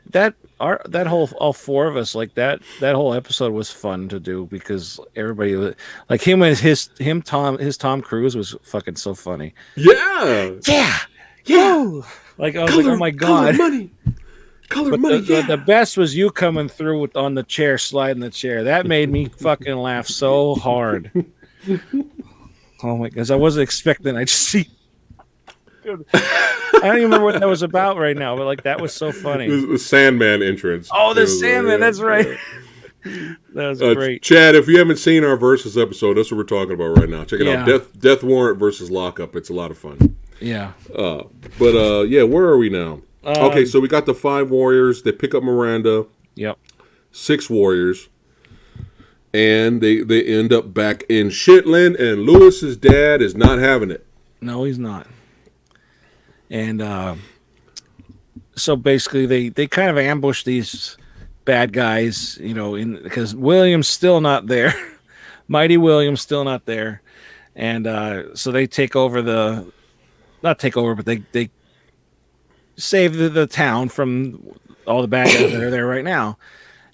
all four of us, like that whole episode was fun to do because everybody, like Tom Cruise was fucking so funny. Yeah. Like I was like, oh my god, color money. The best was you coming through on the chair, sliding the chair. That made me fucking laugh so hard. Oh my god, I wasn't expecting. I just see. I don't even remember what that was about right now, but like that was so funny. The Sandman entrance. Oh, the Sandman. That's right. That was great. Chad, if you haven't seen our Versus episode, that's what we're talking about right now. Check it out. Death Warrant versus Lockup. It's a lot of fun. Yeah. Where are we now? Okay, so we got the 5 warriors. They pick up Miranda. Yep. 6 warriors. And they end up back in Shitland, and Lewis's dad is not having it. No, he's not. And so basically they kind of ambush these bad guys, because William's still not there. Mighty William's still not there. And so they take over but they save the town from all the bad guys that are there right now.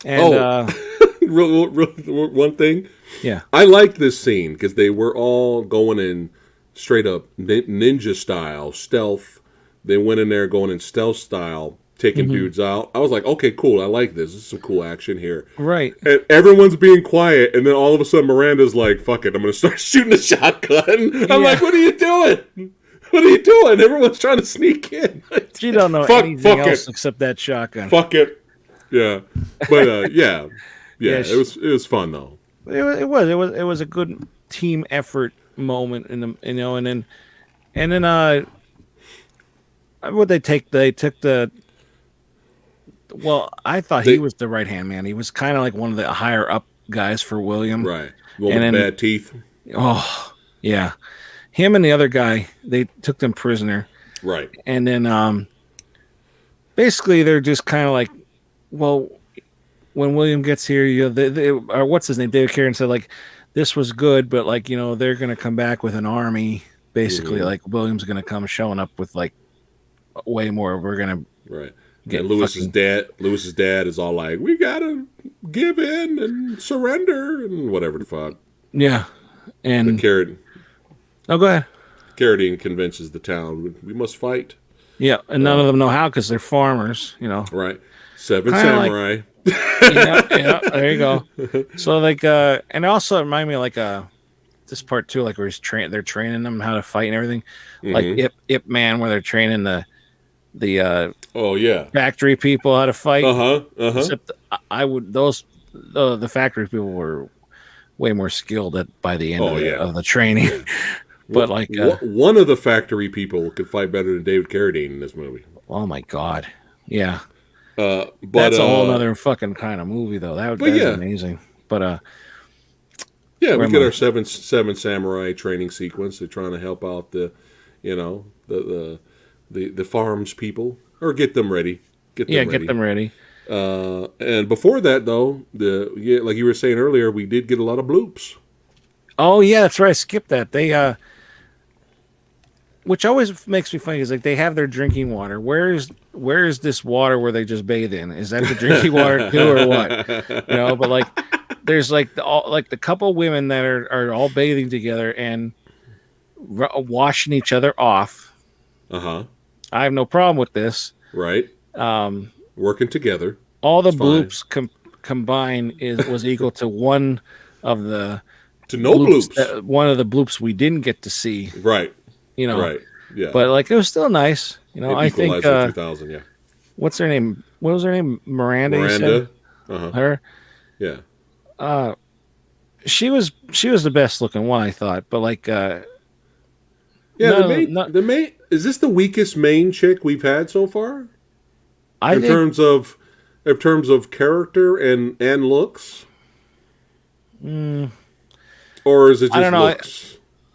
And real, one thing. Yeah. I liked this scene because they were all going in straight up ninja style, stealth. They went in there going in stealth style, taking dudes out. I was like, okay, cool. I like this. This is some cool action here. Right. And everyone's being quiet, and then all of a sudden Miranda's like, fuck it, I'm going to start shooting a shotgun. I'm like, what are you doing? What are you doing? Everyone's trying to sneak in. She don't know anything else except that shotgun. Fuck it. Yeah. But, yeah, it was fun, though. It was a good team effort moment, and then what they took the. Well, I thought he was the right hand man. He was kind of like one of the higher up guys for William, right? One with bad teeth. Oh, yeah. Him and the other guy, they took them prisoner, right? And then, basically, they're just kind of like, well, when William gets here, or what's his name? David Carradine said like, this was good, but like they're gonna come back with an army. Basically, like William's gonna come showing up with like way more. We're gonna And Lewis's dad is all like, we gotta give in and surrender and whatever the fuck. Yeah, and Carradine. Oh, go ahead. Carradine convinces the town we must fight. Yeah, and none of them know how because they're farmers. Right. 7 samurai. Yeah, there you go. So like, and also it reminded me of like this part too, like where they're training them how to fight and everything, like Ip Man, where they're training the factory people how to fight. Except the factory people were way more skilled by the end of the training. But like one of the factory people could fight better than David Carradine in this movie. Oh my god, yeah. But that's a whole other fucking kind of movie, though. That's amazing. But yeah, we get our seven samurai training sequence. They're trying to help out the farms people, or get them ready. Get them ready. And before that, though, like you were saying earlier, we did get a lot of bloops. Oh yeah, that's right. I skipped that. They which always makes me funny is like they have their drinking water. Where is this water where they just bathe in? Is that the drinking water too, or what? But like there's like the couple women that are all bathing together and washing each other off. I have no problem with this. Right. Working together. All the bloops combined was equal to one of the bloops. One of the bloops we didn't get to see. Right. Right. Yeah. But like it was still nice. I think 2000, yeah. What's her name? What was her name? Miranda. Her. Yeah. She was the best looking one, I thought. But like the main is this the weakest main chick we've had so far? In terms of character and looks? Or is it just looks?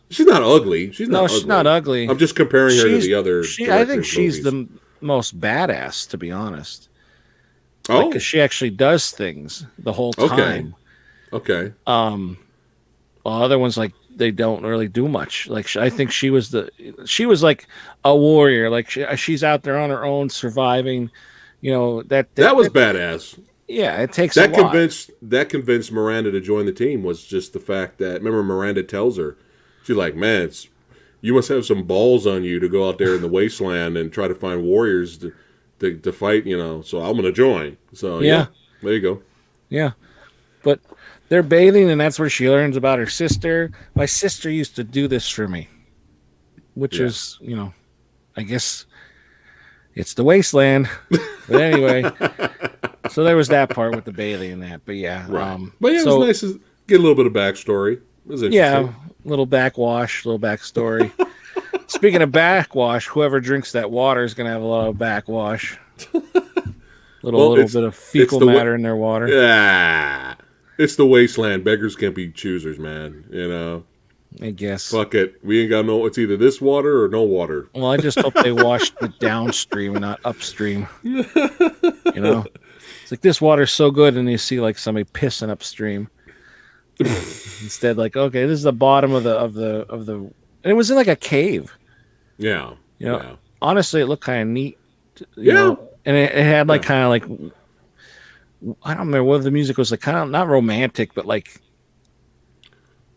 She's not ugly. She's not ugly. I'm just comparing her to the other. I think she's the most badass, to be honest. Oh, because she actually does things the whole time. Okay. Well, other ones like they don't really do much. Like I think she was like a warrior. Like she's out there on her own, surviving. That was badass. Yeah, it takes a lot. That convinced Miranda to join the team was just the fact that, remember, Miranda tells her, she's like, man, you must have some balls on you to go out there in the wasteland and try to find warriors to fight, so I'm going to join. So, yeah, there you go. Yeah. But they're bathing, and that's where she learns about her sister. My sister used to do this for me, which is, I guess it's the wasteland. But anyway, so there was that part with the bathing and that. But yeah. Right. But yeah, it was nice to get a little bit of backstory. It was interesting. Yeah, little backwash, little backstory. Speaking of backwash, whoever drinks that water is going to have a lot of backwash. Little bit of fecal matter in their water. Yeah. It's the wasteland. Beggars can't be choosers, man. I guess. Fuck it. We ain't got it's either this water or no water. Well, I just hope they washed it downstream and not upstream. It's like this water's so good, and you see like somebody pissing upstream. Instead, like, okay, this is the bottom of the and it was in like a cave. Yeah. Honestly, it looked kind of neat. You know? And it had like kind of like, I don't remember what the music was, like kind of not romantic, but like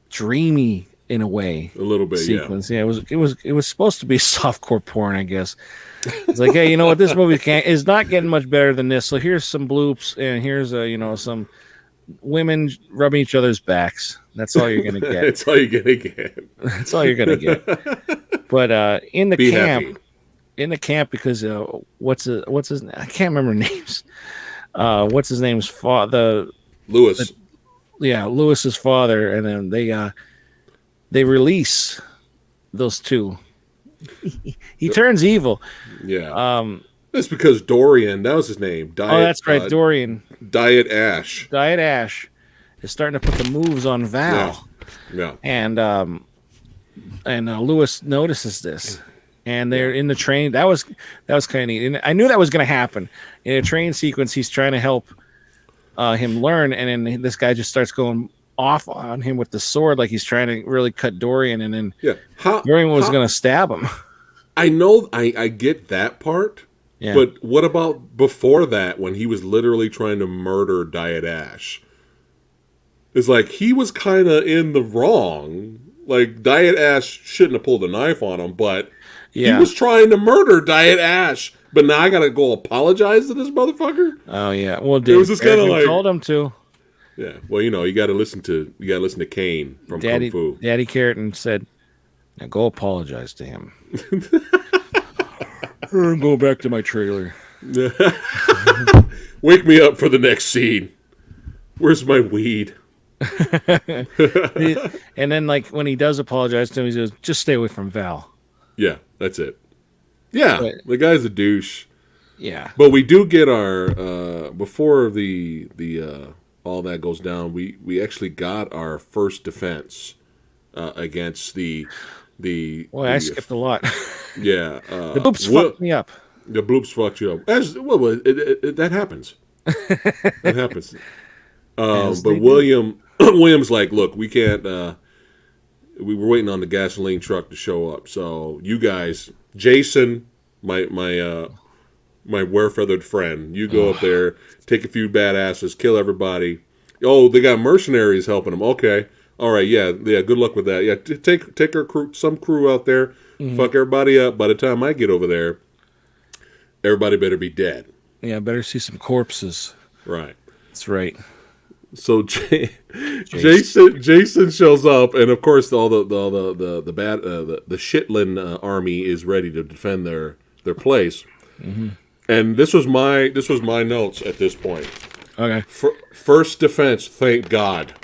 dreamy in a way. A little bit, sequence. Yeah. It was supposed to be softcore porn, I guess. It's like, hey, you know what? This movie is not getting much better than this. So here's some bloops, and here's some women rubbing each other's backs. That's all you're gonna get. That's all you're gonna get. That's all you're gonna get. But in the camp, because what's his? I can't remember names. What's his name's father? Lewis. Lewis's father, and then they release those two. He turns evil. Yeah. That's because Dorian, that was his name. That's right, Dorian. Diet Ash is starting to put the moves on Val. Yeah. And Lewis notices this, and they're in the train. That was kind of neat. And I knew that was going to happen. In a train sequence, he's trying to help him learn, and then this guy just starts going off on him with the sword, like he's trying to really cut Dorian, and then Dorian was going to stab him. I know, I get that part, but what about before that, when he was literally trying to murder Diet Ash? It's like he was kind of in the wrong. Like, Diet Ash shouldn't have pulled a knife on him, but he was trying to murder Diet Ash. But now I gotta go apologize to this motherfucker. Oh yeah, well, dude, it was just kind of like told him to. Yeah, well, you gotta listen to Kane from Kung Fu. Daddy Carradine said, "Now go apologize to him." Go back to my trailer. Wake me up for the next scene. Where's my weed? And then, like, when he does apologize to him, he says, "Just stay away from Val." Yeah, that's it. Yeah, But- the guy's a douche. Yeah. But we do get our before the all that goes down. We actually got our first defense against the Well, I skipped a lot. yeah The boops fucked me up. the bloops fucked you up. As well, that happens. That happens. As But they do. William's like, look, we can't. We were waiting on the gasoline truck to show up. So you guys, Jason, my wear-feathered friend, you go up there, take a few badasses, kill everybody. Oh, they got mercenaries helping them. Okay, all right, yeah. Good luck with that. Yeah, take our crew, some crew out there, fuck everybody up. By the time I get over there, everybody better be dead. Yeah, better see some corpses. Right. That's right. So Jason shows up, and of course all the Shetland army is ready to defend their place. Mm-hmm. And this was my notes at this point. Okay. First defense, thank God!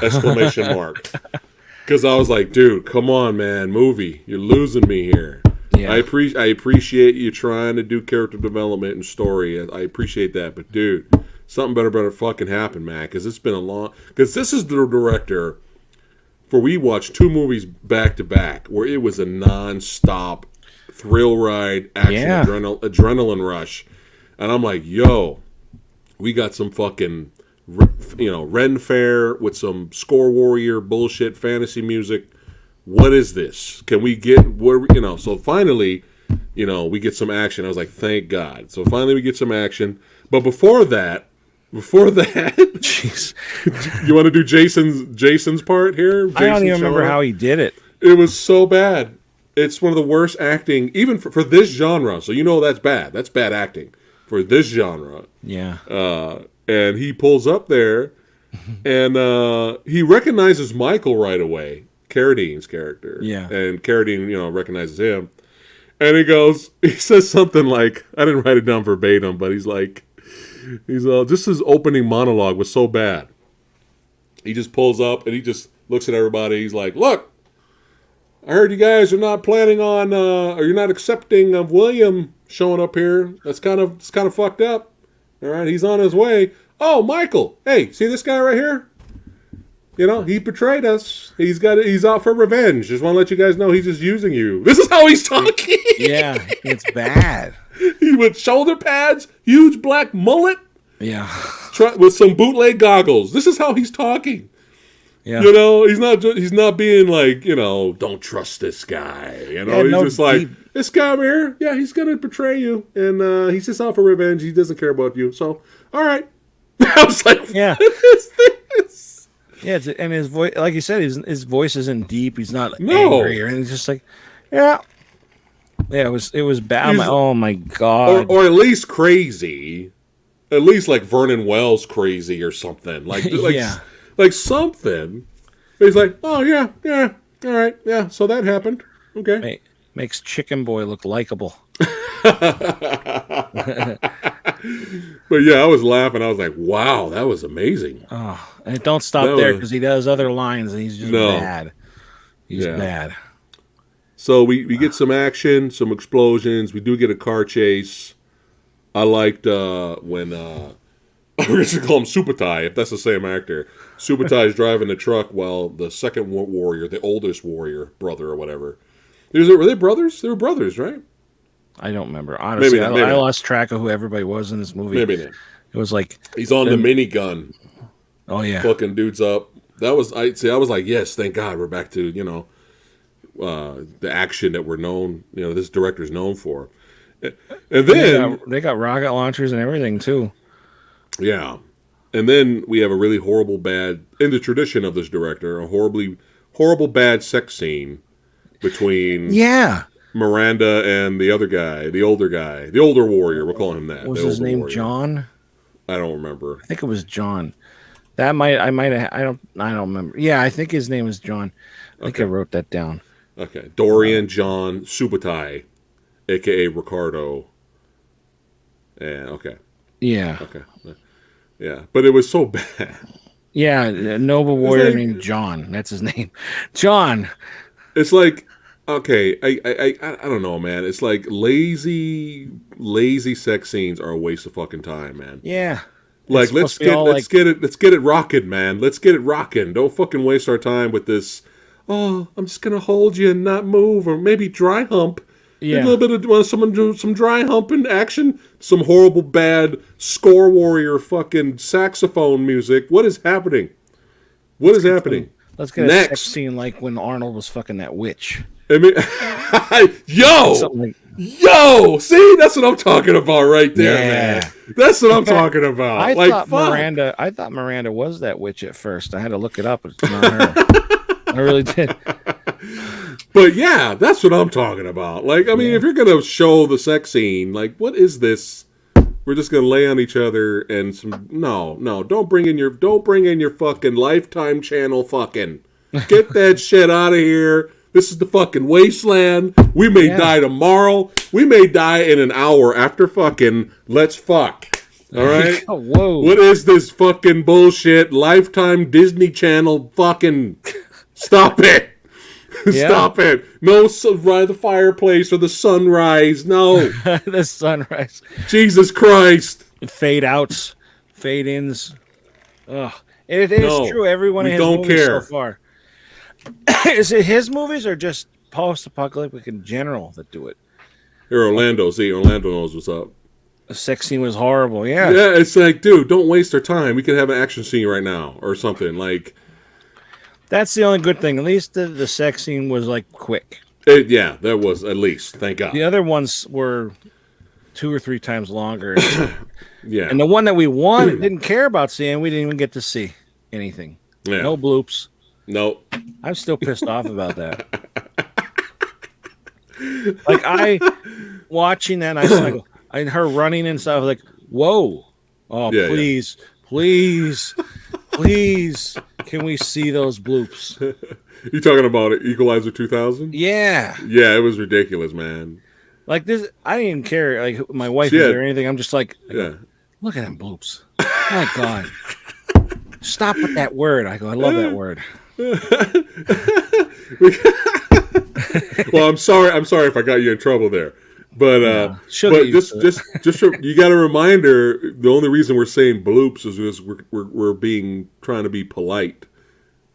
Exclamation mark. Because I was like, dude, come on, man, movie, you're losing me here. Yeah. I appreciate you trying to do character development and story. I appreciate that, but dude, something better fucking happen, man. Because it's been a long. Because this is the director. For we watched 2 movies back to back where it was a non-stop thrill ride, action, adrenaline rush, and I'm like, yo, we got some fucking, Ren Fair with some Score Warrior bullshit fantasy music. What is this? Can we get So finally, we get some action. I was like, thank God. So finally we get some action. But before that, Jeez. you want to do Jason's part here? I don't even remember how he did it. It was so bad. It's one of the worst acting, even for this genre. So that's bad. That's bad acting for this genre. Yeah. And he pulls up there, and he recognizes Michael right away, Carradine's character. Yeah. And Carradine, recognizes him. And he says something like, I didn't write it down verbatim, but just his opening monologue was so bad. He just pulls up and he just looks at everybody. He's like, look, I heard you guys are not planning on, or you're not accepting of William showing up here. It's kind of fucked up. All right, he's on his way. Oh, Michael, hey, see this guy right here? He betrayed us. He's out for revenge. Just want to let you guys know he's just using you. This is how he's talking. Yeah, it's bad. He with shoulder pads, huge black mullet. Yeah. With some bootleg goggles. This is how he's talking. Yeah. He's not being like, don't trust this guy. He's just like, this guy over here, yeah, he's going to betray you. And he's just out for revenge. He doesn't care about you. So, all right. I was like, yeah. What is this? Yeah, and his voice, like you said, his voice isn't deep. He's not angry or anything. He's just like, yeah. Yeah, it was bad. I'm like, oh my God. Or at least crazy. At least like Vernon Wells crazy or something. Like yeah. Like something. He's like, oh yeah, all right, yeah. So that happened. Okay. Makes Chicken Boy look likable. But yeah, I was laughing. I was like, wow, that was amazing. Oh, and don't stop there because he does other lines and he's just bad. He's bad. So we get some action, some explosions. We do get a car chase. I liked when we're going to call him Subutai, if that's the same actor. Subutai is driving the truck while the second warrior, the oldest warrior, brother or whatever. Were they brothers? They were brothers, right? I don't remember. Honestly, maybe I lost track of who everybody was in this movie. Maybe not. It was like... He's on the minigun. Oh, yeah. Fucking dudes up. I was like, yes, thank God we're back to, the action that we're known, this director's known for. And then... They got rocket launchers and everything, too. Yeah. And then we have a really horrible bad, in the tradition of this director, a horrible bad sex scene between Miranda and the other guy, the older warrior. We're calling him that. Was his name warrior. John? I don't remember. I think it was John. I don't remember. Yeah, I think his name was John. I think I wrote that down. Okay. Dorian John Subutai, a.k.a. Ricardo. Yeah, okay. Yeah. Okay. Yeah, but it was so bad. Yeah, a noble warrior like, named John. That's his name. John. It's like, okay, I don't know, man. It's like lazy sex scenes are a waste of fucking time, man. Yeah. Like let's get it rocking, man. Let's get it rocking. Don't fucking waste our time with this. Oh, I'm just gonna hold you and not move, or maybe dry hump. Yeah. A little bit of someone do some dry humping action. Some horrible bad score warrior fucking saxophone music. What is happening? What is happening? Let's get a sex scene like when Arnold was fucking that witch. I mean, yo, see, that's what I'm talking about right there, man. That's what I'm talking about. I thought Miranda was that witch at first. I had to look it up. It's not her. I really did. But yeah, that's what I'm talking about. Like, I mean, if you're gonna show the sex scene, like, what is this? We're just gonna lay on each other and some. No, don't bring in your fucking Lifetime channel. Fucking get that shit out of here. This is the fucking wasteland. We may die tomorrow. We may die in an hour after fucking. Let's fuck. All right. Whoa. What is this fucking bullshit? Lifetime Disney Channel. Fucking stop it. Stop it. No, by the fireplace or the sunrise. No. The sunrise. Jesus Christ. Fade outs, fade ins. Ugh. It is true. Everyone has movies so far. Is it his movies or just post-apocalyptic in general that do it? Here, Orlando. See, Orlando knows what's up. The sex scene was horrible. Yeah. Yeah, it's like, dude, don't waste our time. We can have an action scene right now or something. Like, that's the only good thing. At least the sex scene was like quick. Yeah, that was at least. Thank God. The other ones were 2 or 3 times longer. Yeah. And the one that we wanted didn't care about seeing. We didn't even get to see anything. Yeah. No bloops. No. I'm still pissed off about that. Like, I watching that, and I saw like, her running and stuff. Like, whoa! Oh, yeah, please, can we see those bloops? You talking about Equalizer 2000? Yeah. Yeah, it was ridiculous, man. Like this, I didn't even care. Like my wife or anything. I'm just like, look at them bloops. Oh my God! Stop with that word. I go, I love that word. Well, I'm sorry if I got you in trouble there, but just you got a reminder. The only reason we're saying bloops is because we're trying to be polite.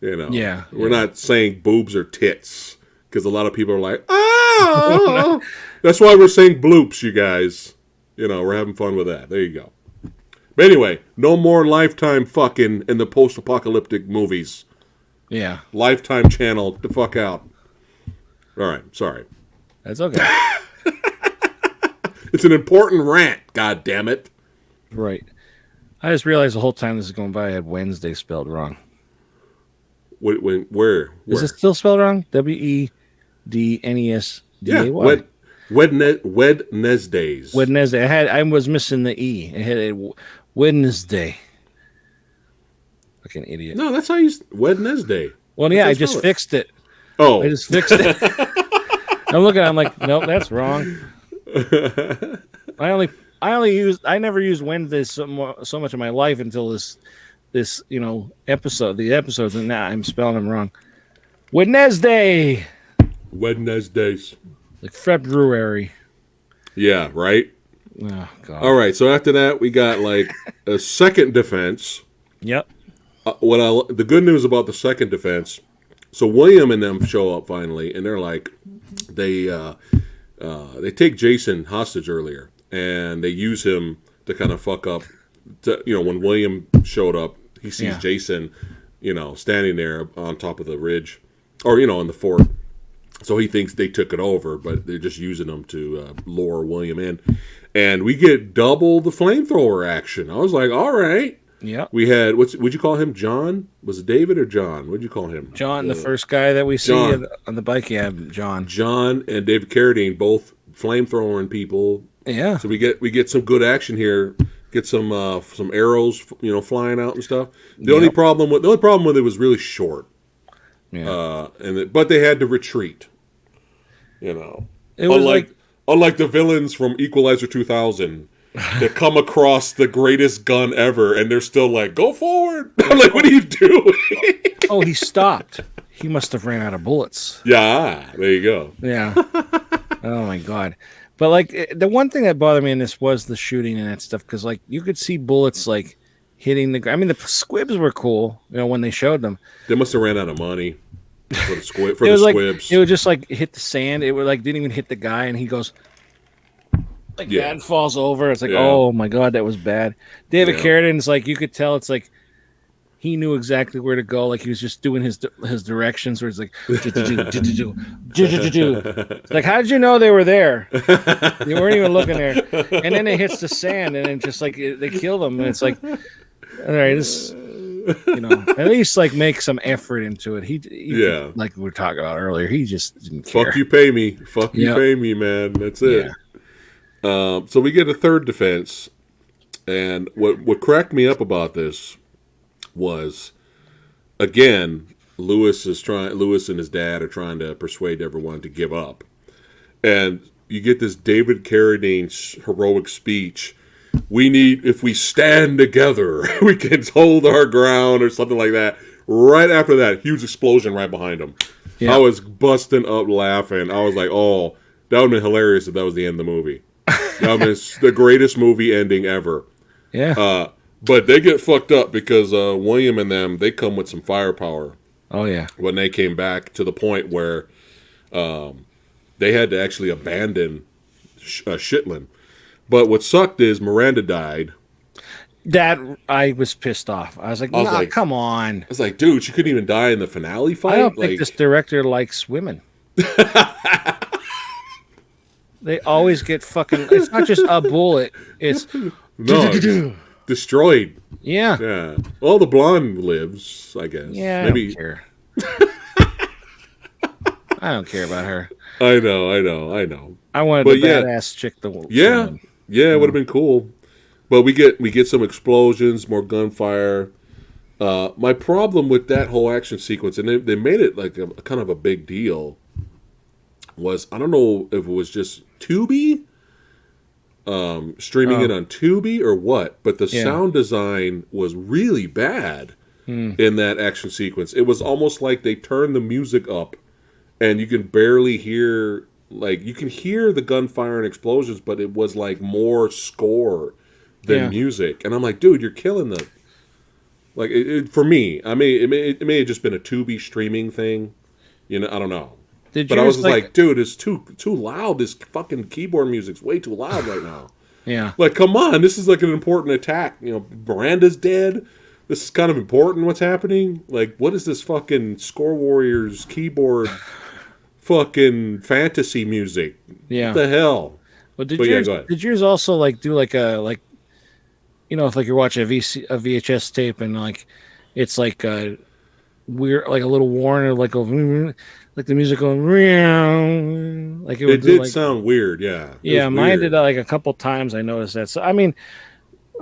You know, we're not saying boobs or tits because a lot of people are like, oh. That's why we're saying bloops, you guys. You know, we're having fun with that. There you go. But anyway, no more Lifetime fucking in the post-apocalyptic movies. Yeah. Lifetime channel, the fuck out. All right, sorry. That's okay. It's an important rant, god damn it. Right. I just realized the whole time this is going by I had Wednesday spelled wrong. Where? Is it still spelled wrong? WEDNESDAY? Yeah, Wednesdays. Wednesday. I was missing the E. I had a Wednesday. Like an idiot. No, that's how you Wednesday. Well, yeah, I just fixed it. Oh. I just fixed it. I'm looking, I'm like, nope, that's wrong. I never used Wednesday so much in my life until this episode, the episodes, and now I'm spelling them wrong. Wednesdays. Like February. Yeah, right? Oh, God. All right, so after that, we got like a second defense. Yep. The good news about the second defense, so William and them show up finally, and they're like, they take Jason hostage earlier, and they use him to kind of fuck up. When William showed up, he sees Jason, standing there on top of the ridge, or in the fort. So he thinks they took it over, but they're just using him to lure William in, and we get double the flamethrower action. I was like, all right. Yeah. We had, would you call him John? Was it David or John? What'd you call him? John, the first guy that we see on the bike. Yeah, John. John and David Carradine, both flamethrowing people. Yeah. So we get some good action here. Get some arrows, flying out and stuff. The only problem with it was really short. Yeah. But they had to retreat. It was unlike the villains from Equalizer 2000. to come across the greatest gun ever, and they're still like, "Go forward!" I'm like, "What are you doing?" Oh, he stopped. He must have ran out of bullets. Yeah, there you go. Yeah. Oh my god. But like the one thing that bothered me in this was the shooting and that stuff, because like you could see bullets like hitting the. I mean, the squibs were cool, when they showed them. They must have ran out of money for the squib. It would just like hit the sand. It would like didn't even hit the guy, and he goes like that and falls over. It's like, oh my god, that was bad. David Carradine's like, you could tell it's like he knew exactly where to go. Like he was just doing his directions, where it's like, like, how did you know they were there? They weren't even looking there. And then it hits the sand, and then just like they kill them, and it's like, all right, this, at least like make some effort into it. He like we were talking about earlier, he just didn't care. Fuck you, pay me. Fuck you, pay me, man. That's it. Yeah. So we get a third defense, and what cracked me up about this was, again, Lewis and his dad are trying to persuade everyone to give up, and you get this David Carradine's heroic speech. If we stand together, we can hold our ground, or something like that. Right after that, huge explosion right behind him. Yeah. I was busting up laughing. I was like, oh, that would have been hilarious if that was the end of the movie. That would have been the greatest movie ending ever. Yeah. But they get fucked up because William and them, they come with some firepower. Oh, yeah. When they came back to the point where they had to actually abandon Shetland. But what sucked is Miranda died. That, I was pissed off. I was like, come on. I was like, dude, she couldn't even die in the finale fight? I don't think this director likes women. They always get fucking... It's not just a bullet. It's... No, destroyed. Yeah. Yeah. Well, the blonde lives, I guess. Yeah, maybe. I don't care. I don't care about her. I know. I wanted a badass chick. Yeah, it would have been cool. But we get some explosions, more gunfire. My problem with that whole action sequence, and they made it like a kind of a big deal, was I don't know if it was just Tubi, streaming it on Tubi or what, but the sound design was really bad in that action sequence. It was almost like they turned the music up, and you can barely hear. Like, you can hear the gunfire and explosions, but it was like more score than music. And I'm like, dude, you're killing the... Like, for me, I mean, it may have just been a Tubi streaming thing. I don't know. But I was just like, dude, it's too loud. This fucking keyboard music's way too loud right now. Yeah. Like, come on, this is like an important attack. Miranda's dead. This is kind of important, what's happening. Like, what is this fucking Score Warriors keyboard... fucking fantasy music. Yeah. What the hell? Well, did yours also like do like a if like you're watching a VHS tape and like it's like a weird, like a little warning, like the music going like it did sound weird. Yeah. Yeah, mine did like a couple times. I noticed that. So I mean,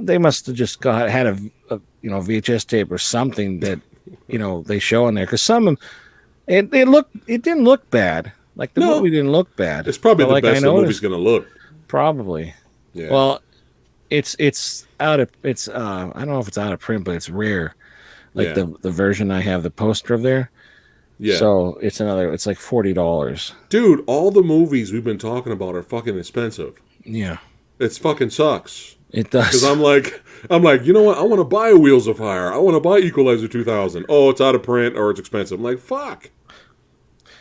they must have just had a VHS tape or something that they show in there, because some of them. It didn't look bad. Like the movie didn't look bad. It's probably the best the movie's going to look. Probably. Yeah. Well, it's out of I don't know if it's out of print, but it's rare. Like the version I have, the poster of there. Yeah. So it's like $40. Dude, all the movies we've been talking about are fucking expensive. Yeah. It fucking sucks. It does. Because I'm like, you know what? I want to buy Wheels of Fire. I want to buy Equalizer 2000. Oh, it's out of print or it's expensive. I'm like, fuck.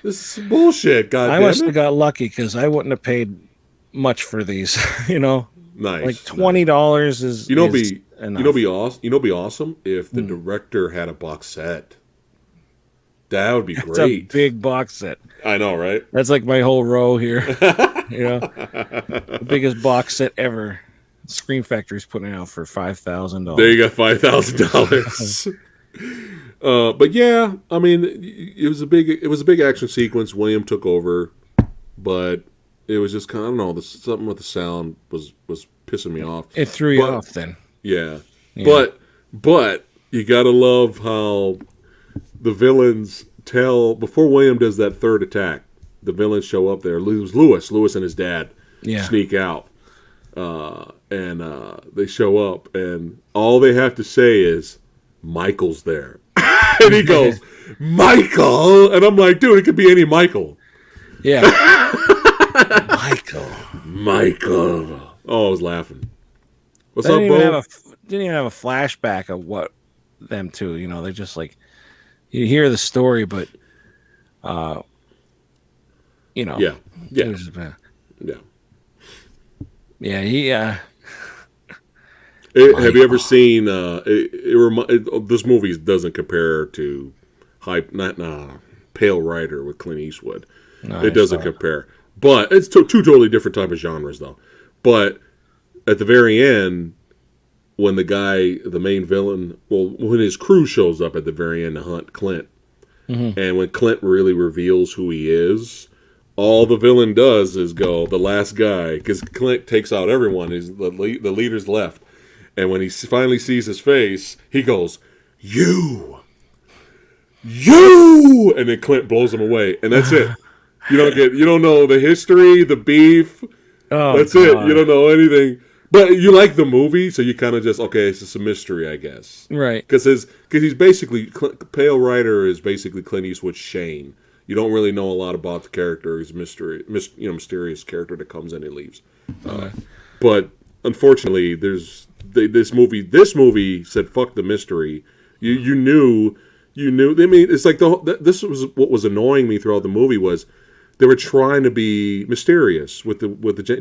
This is bullshit. God damn it. I must have got lucky because I wouldn't have paid much for these. Nice. Like $20 is. Be awesome if the director had a box set. That would be great. It's a big box set. I know, right? That's like my whole row here. The biggest box set ever. Screen Factory's putting it out for $5,000. There you go, $5,000. But yeah, I mean, it was a big action sequence. William took over, but it was just kind of, I don't know, something with the sound was pissing me off. It threw you off then. Yeah. But you gotta love how the villains before William does that third attack, the villains show up there. Lewis and his dad sneak out. and they show up, and all they have to say is, Michael's there. And he goes, Michael! And I'm like, dude, it could be any Michael. Yeah. Michael. Oh, I was laughing. What's They up, Bo? didn't even have a flashback of what them two, you know, they just like, you hear the story, but, you know. Yeah. Yeah. Yeah, he, have you ever seen, this movie doesn't compare to Pale Rider with Clint Eastwood. No, It doesn't compare. But it's two totally different type of genres, though. But at the very end, when the main villain, when his crew shows up at the very end to hunt Clint, and when Clint really reveals who he is, all the villain does is go, the last guy, because Clint takes out everyone, the leader's left. And when he finally sees his face, he goes, You! And then Clint blows him away. And that's it. You don't know the history, the beef. Oh, that's God. it. You don't know anything. But you like the movie, so you kind of just, okay, it's just a mystery, I guess. Right. Because he's basically, Pale Rider is basically Clint Eastwood's Shane. You don't really know a lot about the character. He's mysterious character that comes in and leaves. But unfortunately, this movie said, fuck the mystery. You knew. I mean, it's like this was what was annoying me throughout the movie was they were trying to be mysterious with the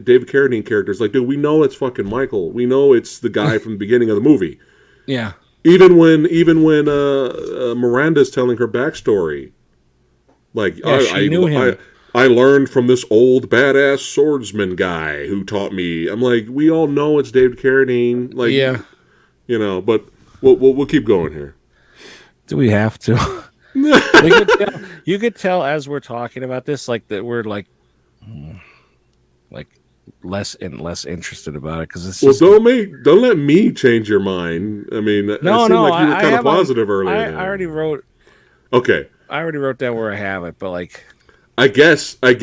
David Carradine character. It's like, dude, we know it's fucking Michael. We know it's the guy from the beginning of the movie. Yeah. Even when Miranda's telling her backstory, like, Yeah, she knew him. I learned from this old badass swordsman guy who taught me. I'm like, we all know it's David Carradine. Like, Yeah. But we'll keep going here. Do we have to? You could tell as we're talking about this, like that we're like less and less interested about it because it's just, don't let me change your mind. I mean, it seemed like you were kind of positive earlier. I already wrote. Okay. I already wrote down where I have it, but like, I guess the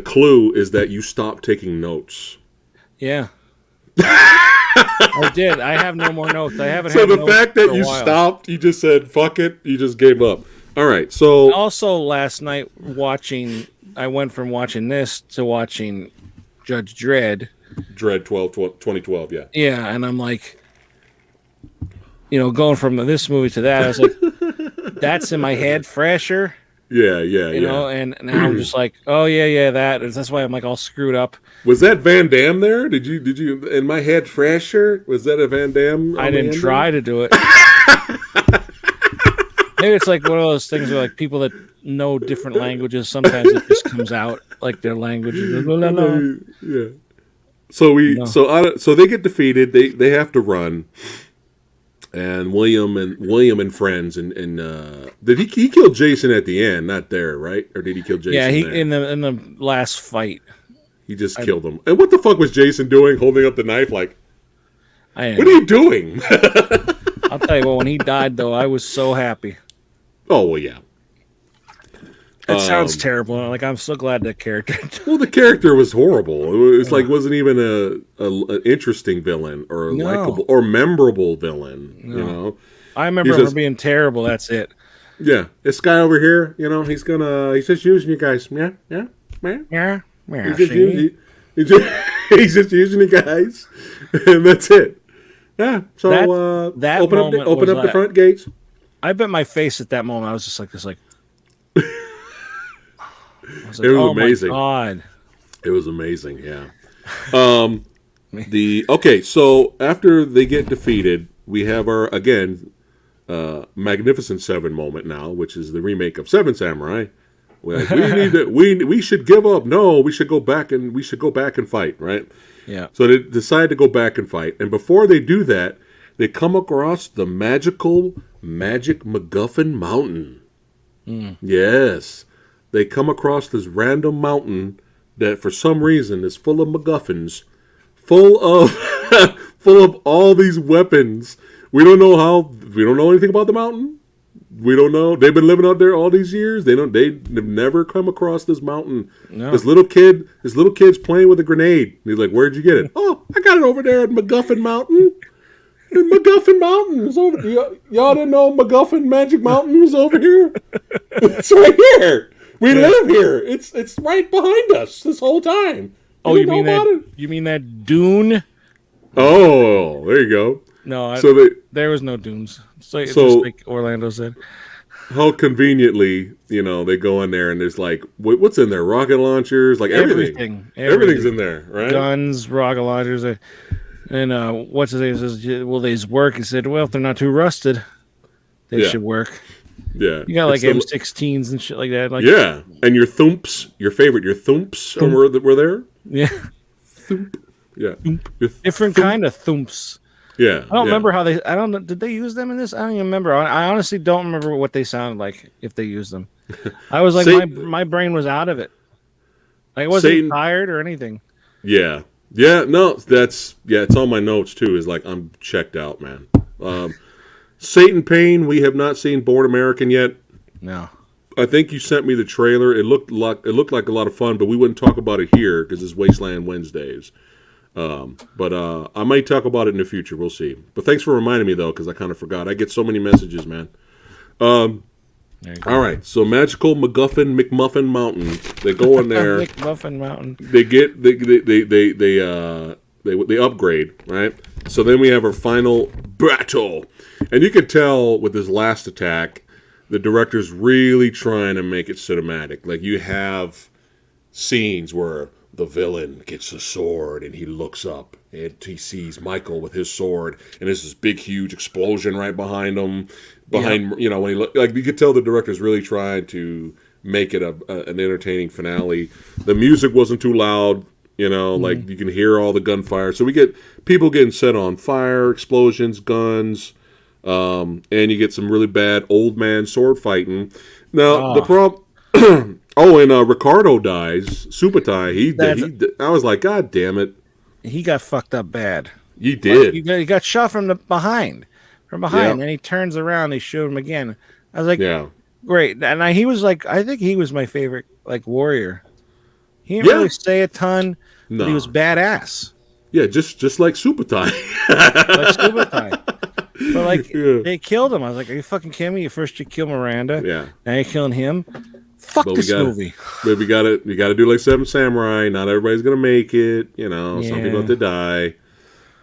clue is that you stopped taking notes. Yeah. I did. I have no more notes. I haven't. So had the notes fact for that a you while. stopped, you just said "fuck it," you just gave up. All right. So Also, last night I went from watching this to watching Judge Dredd. 2012, yeah. Yeah, and I'm like, going from this movie to that, I was like, that's in my head fresher. Yeah. You know, and now I'm just like, oh yeah, that. And that's why I'm like all screwed up. Was that Van Damme there? Did you in my head fresher? Was that a Van Damme? I didn't try to do it. Maybe it's like one of those things where like people that know different languages, sometimes it just comes out like their language. Yeah. So they get defeated. They have to run. And William and friends and did he kill Jason at the end? Not there, right? Or did he kill Jason? Yeah, there? in the last fight. He just killed him. And what the fuck was Jason doing, holding up the knife? Like, what are know. you doing? I'll tell you what. When he died, though, I was so happy. Oh well, yeah. That sounds terrible. Like I'm so glad that character. Well, the character was horrible. It's like wasn't even an interesting villain or a likable or memorable villain. No. You know, I remember him being terrible. That's it. Yeah, this guy over here, he's just using you guys. Yeah. He's just using you guys, and that's it. Yeah. So that open up the front gates. I bet my face at that moment. I was just like this, like. It was amazing. My God. It was amazing. Yeah. So after they get defeated, we have our Magnificent Seven moment now, which is the remake of Seven Samurai. We should give up. No, we should go back and fight. Right. Yeah. So they decide to go back and fight, and before they do that, they come across the magic MacGuffin Mountain. Yes. They come across this random mountain that, for some reason, is full of MacGuffins, full of all these weapons. We don't know anything about the mountain. We don't know. They've been living out there all these years. They've never come across this mountain. No. This little kid's playing with a grenade. And he's like, "Where'd you get it?" "Oh, I got it over there at MacGuffin Mountain. MacGuffin Mountain is over. Y'all didn't know MacGuffin Magic Mountain was over here? It's right here. We live here. It's right behind us this whole time. Oh, you mean that? You mean that Dune? Oh, there you go. No, there was no dunes. So just like Orlando said. How conveniently, they go in there and there's like, what's in there? Rocket launchers, like everything. Everything's in there, right? Guns, rocket launchers. And what's his name says, "Will these work?" He said, "Well, if they're not too rusted, they should work." Yeah. You got like M16s and shit like that. Like, yeah. And your thumps, your thumps were there? Yeah. Thump. Yeah. Different kind of thumps. Yeah. I don't remember how I don't know. Did they use them in this? I don't even remember. I honestly don't remember what they sounded like if they used them. I was like, my brain was out of it. Like, I wasn't tired or anything. Yeah. Yeah. No, it's on my notes too. Is like, I'm checked out, man. Satan Payne, we have not seen Born American yet. No. I think you sent me the trailer. It looked like a lot of fun, but we wouldn't talk about it here because it's Wasteland Wednesdays. But I might talk about it in the future. We'll see. But thanks for reminding me, though, because I kind of forgot. I get so many messages, man. All right. So Magical McMuffin Mountain. They go in there. McMuffin Mountain. They upgrade, right? So then we have our final battle. And you can tell with this last attack, the director's really trying to make it cinematic. Like, you have scenes where the villain gets a sword and he looks up and he sees Michael with his sword and there's this big huge explosion right behind him. When he look, like, you could tell the director's really trying to make it an entertaining finale. The music wasn't too loud, like you can hear all the gunfire. So we get people getting set on fire, explosions, guns, and you get some really bad old man sword fighting. Now the problem. And Ricardo dies. Supatai. I was like, God damn it. He got fucked up bad. He did. He got shot from behind. And he turns around. They showed him again. I was like, great. And he was like, I think he was my favorite warrior. He didn't really say a ton, but he was badass. Yeah, just like Supatai. But they killed him. I was like, are you fucking kidding me? First you kill Miranda. Yeah. Now you're killing him. Fuck this movie. But we gotta do like Seven Samurai. Not everybody's gonna make it. Some people have to die.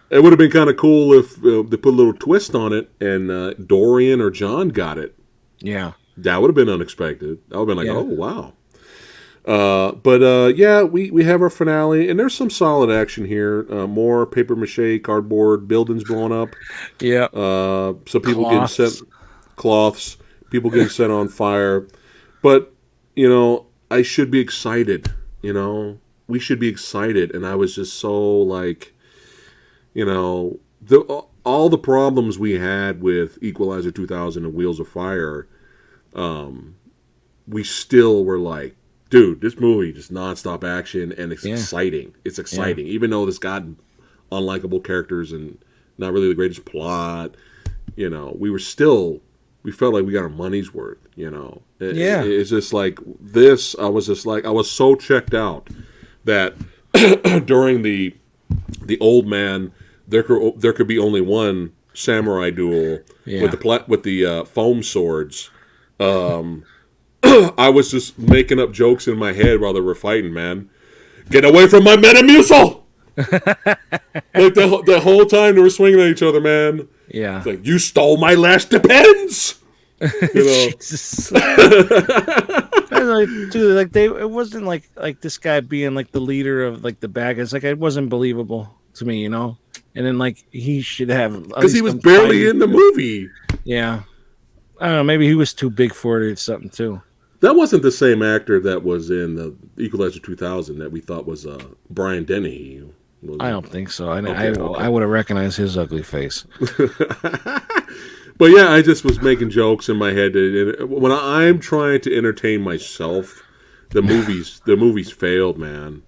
It would have been kind of cool if they put a little twist on it and Dorian or John got it. Yeah. That would have been unexpected. That would have been like, oh, wow. We have our finale, and there's some solid action here. More paper mache, cardboard, buildings blowing up. Yeah. So people getting set, cloths, people getting set on fire. But, I should be excited, we should be excited. And I was just so like, all the problems we had with Equalizer 2000 and Wheels of Fire, we still were like, dude, this movie just nonstop action and it's exciting. It's exciting, even though it's got unlikable characters and not really the greatest plot. We felt like we got our money's worth. It's just like this. I was so checked out that during the old man, there could be only one samurai duel with the foam swords. I was just making up jokes in my head while they were fighting, man. Get away from my Metamucil! Like the whole time they were swinging at each other, man. Yeah. It's like, you stole my last depends! Jesus. Dude, it wasn't like this guy being like the leader of like the bad guys. Like, it wasn't believable to me, And then he should have, because he was barely in the movie. Yeah. I don't know. Maybe he was too big for it or something too. That wasn't the same actor that was in the Equalizer 2000 that we thought was Brian Denny. I don't think so. I would have recognized his ugly face. But yeah, I just was making jokes in my head. When I'm trying to entertain myself, the movies failed, man.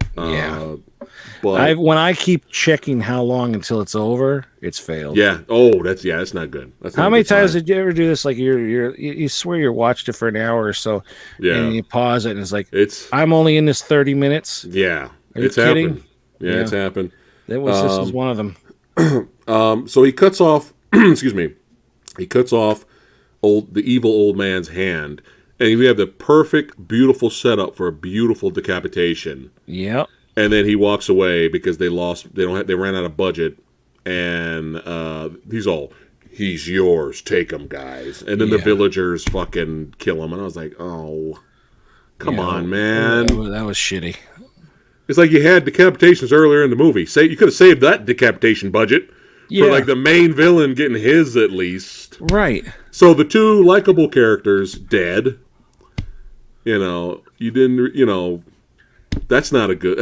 But when I keep checking how long until it's over, it's failed. yeah, oh, that's not good. That's not How a many good sign. times did you ever do this? Like you swear you watched it for an hour or so, Yeah, and you pause it, and it's like, it's I'm only in this 30 minutes. yeah, Are you it's kidding? happened. Yeah, it's happened. This was one of them. So he cuts off. Excuse me. He cuts off the evil old man's hand, and we have the perfect, beautiful setup for a beautiful decapitation. Yep. And then he walks away because they ran out of budget, and he's yours, take him, guys. And then the villagers fucking kill him, and I was like, oh, come on, man. That was shitty. It's like you had decapitations earlier in the movie. You could have saved that decapitation budget for like the main villain getting his at least. Right. So the two likable characters dead. You didn't. That's not good.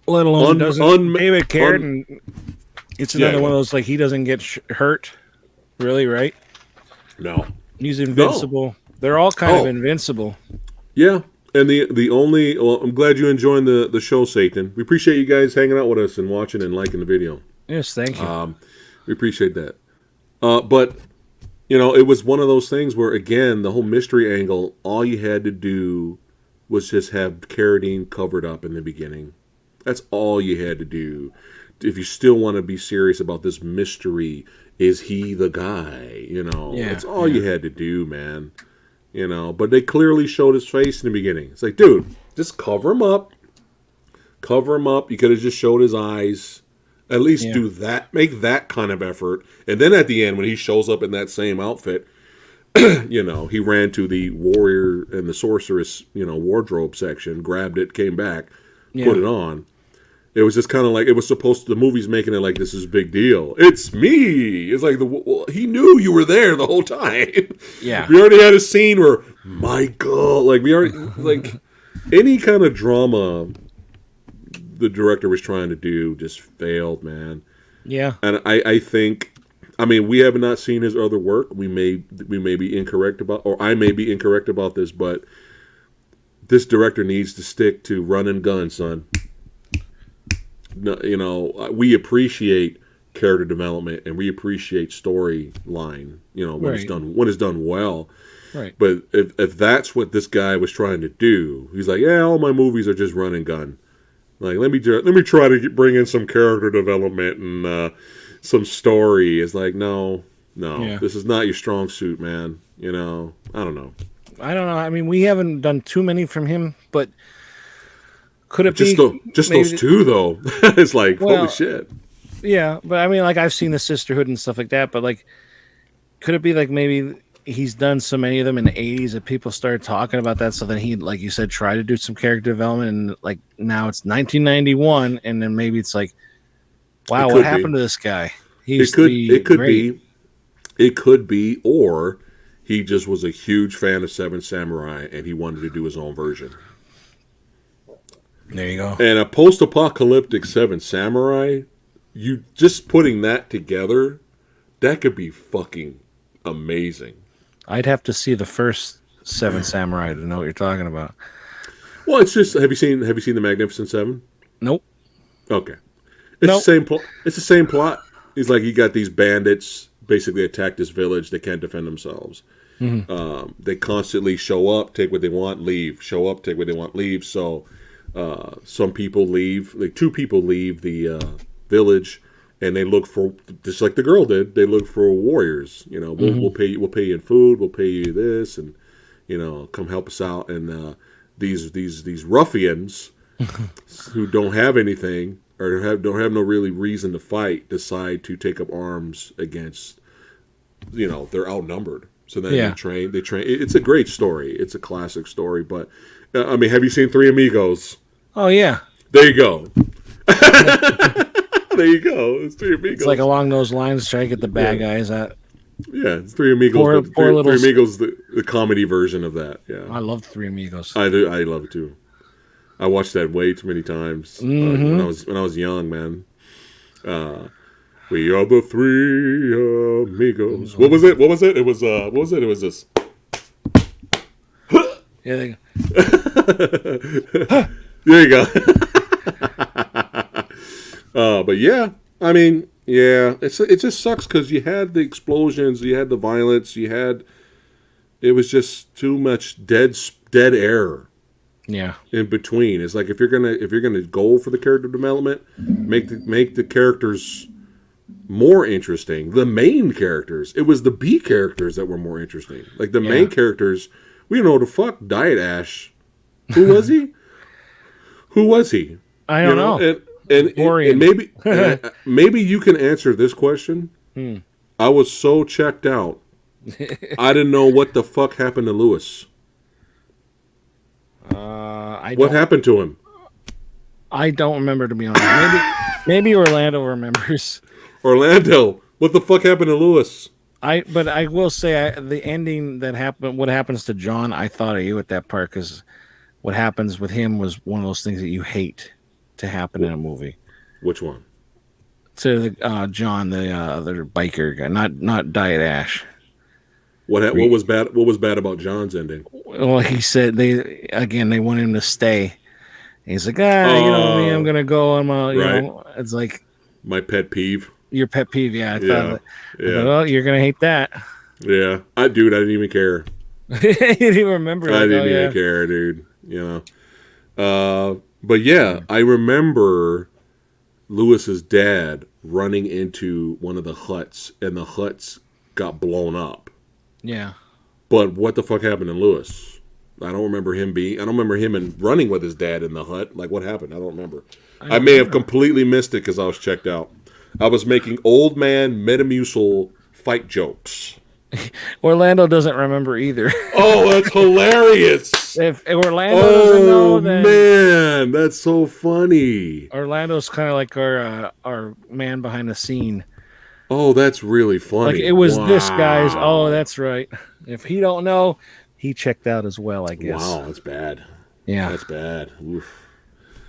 Let alone David Carradine. It's another one of those, like, he doesn't get hurt. Really, right? No. He's invincible. No. They're all kind of invincible. Yeah. And the only... Well, I'm glad you enjoyed the show, Satan. We appreciate you guys hanging out with us and watching and liking the video. Yes, thank you. We appreciate that. But, it was one of those things where, again, the whole mystery angle, all you had to do was just have Carradine covered up in the beginning. That's all you had to do. If you still want to be serious about this mystery, is he the guy? That's all you had to do, man. But they clearly showed his face in the beginning. It's like, dude, just cover him up. Cover him up. You could have just showed his eyes. At least do that. Make that kind of effort. And then at the end, when he shows up in that same outfit, he ran to the warrior and the sorceress, wardrobe section, grabbed it, came back, put it on. It was just kind of like, it was supposed to, the movie's making it like this is a big deal. It's me. It's like, he knew you were there the whole time. Yeah. We already had a scene where, Michael, any kind of drama the director was trying to do just failed, man. Yeah. And I think, we have not seen his other work. We may be incorrect about, or I may be incorrect about this, but this director needs to stick to run and gun, son. No, we appreciate character development and we appreciate storyline. When it's done well. Right. But if that's what this guy was trying to do, he's like, all my movies are just run and gun. Like, let me try to bring in some character development and some story. It's like, no, this is not your strong suit, man. I don't know. We haven't done too many from him, but could it just be just those two though? It's like, holy shit. Yeah, but I've seen the Sisterhood and stuff like that, but like, could it be like maybe he's done so many of them in the 80s that people started talking about that, so then he, like you said, tried to do some character development, and like now it's 1991, and then maybe it's like, wow, what happened to this guy? It could be, or he just was a huge fan of Seven Samurai and he wanted to do his own version. There you go. And a post-apocalyptic Seven Samurai, you just putting that together, that could be fucking amazing. I'd have to see the first Seven Samurai to know what you're talking about. Well, it's just, have you seen the Magnificent Seven? Nope. Okay. It's the same plot. He's like, you got these bandits basically attack this village. They can't defend themselves. Mm-hmm. They constantly show up, take what they want, leave. Show up, take what they want, leave. So some people leave. Like, two people leave the village, and they look for, just like the girl did. They look for warriors. We'll pay you in food. We'll pay you this, and come help us out. And these ruffians who don't have anything or don't have no really reason to fight decide to take up arms against. They're outnumbered. So then they train. It's a great story. It's a classic story. But have you seen Three Amigos? Oh yeah. There you go. There you go. It's Three Amigos. It's like along those lines, try to get the bad guys at. Yeah, it's Three Amigos. Three Amigos, the comedy version of that. Yeah, I love Three Amigos. I do. I love it too. I watched that way too many times when I was young, man. We are the Three Amigos. What was it? It was what was it? It was this. Yeah. There you go. But yeah, I mean, yeah, it just sucks because you had the explosions, you had the violence, it was just too much dead air. Yeah. In between, it's like if you're gonna go for the character development, make the characters more interesting. The main characters, it was the B characters that were more interesting. Like the main characters, we don't know what the fuck. Diet Ash, who was he? Who was he? I don't know. And maybe maybe you can answer this question. I was so checked out, I didn't know what the fuck happened to Lewis. What happened to him? I don't remember, to be honest. Maybe Orlando remembers. Orlando, what the fuck happened to Lewis? But I will say the ending that happened. What happens to John? I thought of you at that part because what happens with him was one of those things that you hate to happen in a movie. Which one? To the John, the other biker guy, not Diet Ash. What was bad? What was bad about John's ending? Well, he said they want him to stay. He's like, you know me, I'm gonna go. You know, it's like my pet peeve. Your pet peeve, yeah. I thought, well, you're gonna hate that. Yeah, I didn't even care. You didn't even remember. I didn't even care, dude. You know, but yeah, I remember Lewis's dad running into one of the huts, and the huts got blown up. Yeah. But what the fuck happened to Lewis? I don't remember him running with his dad in the hut. Like, what happened? I don't remember. I may have completely missed it because I was checked out. I was making old man Metamucil fight jokes. Orlando doesn't remember either. Oh, that's hilarious. If Orlando doesn't know, then... man, that's so funny. Orlando's kind of like our man behind the scene. Oh, that's really funny. Like, it was this guy's. Oh, that's right. If he don't know, he checked out as well, I guess. Wow, that's bad. Yeah. That's bad. Oof.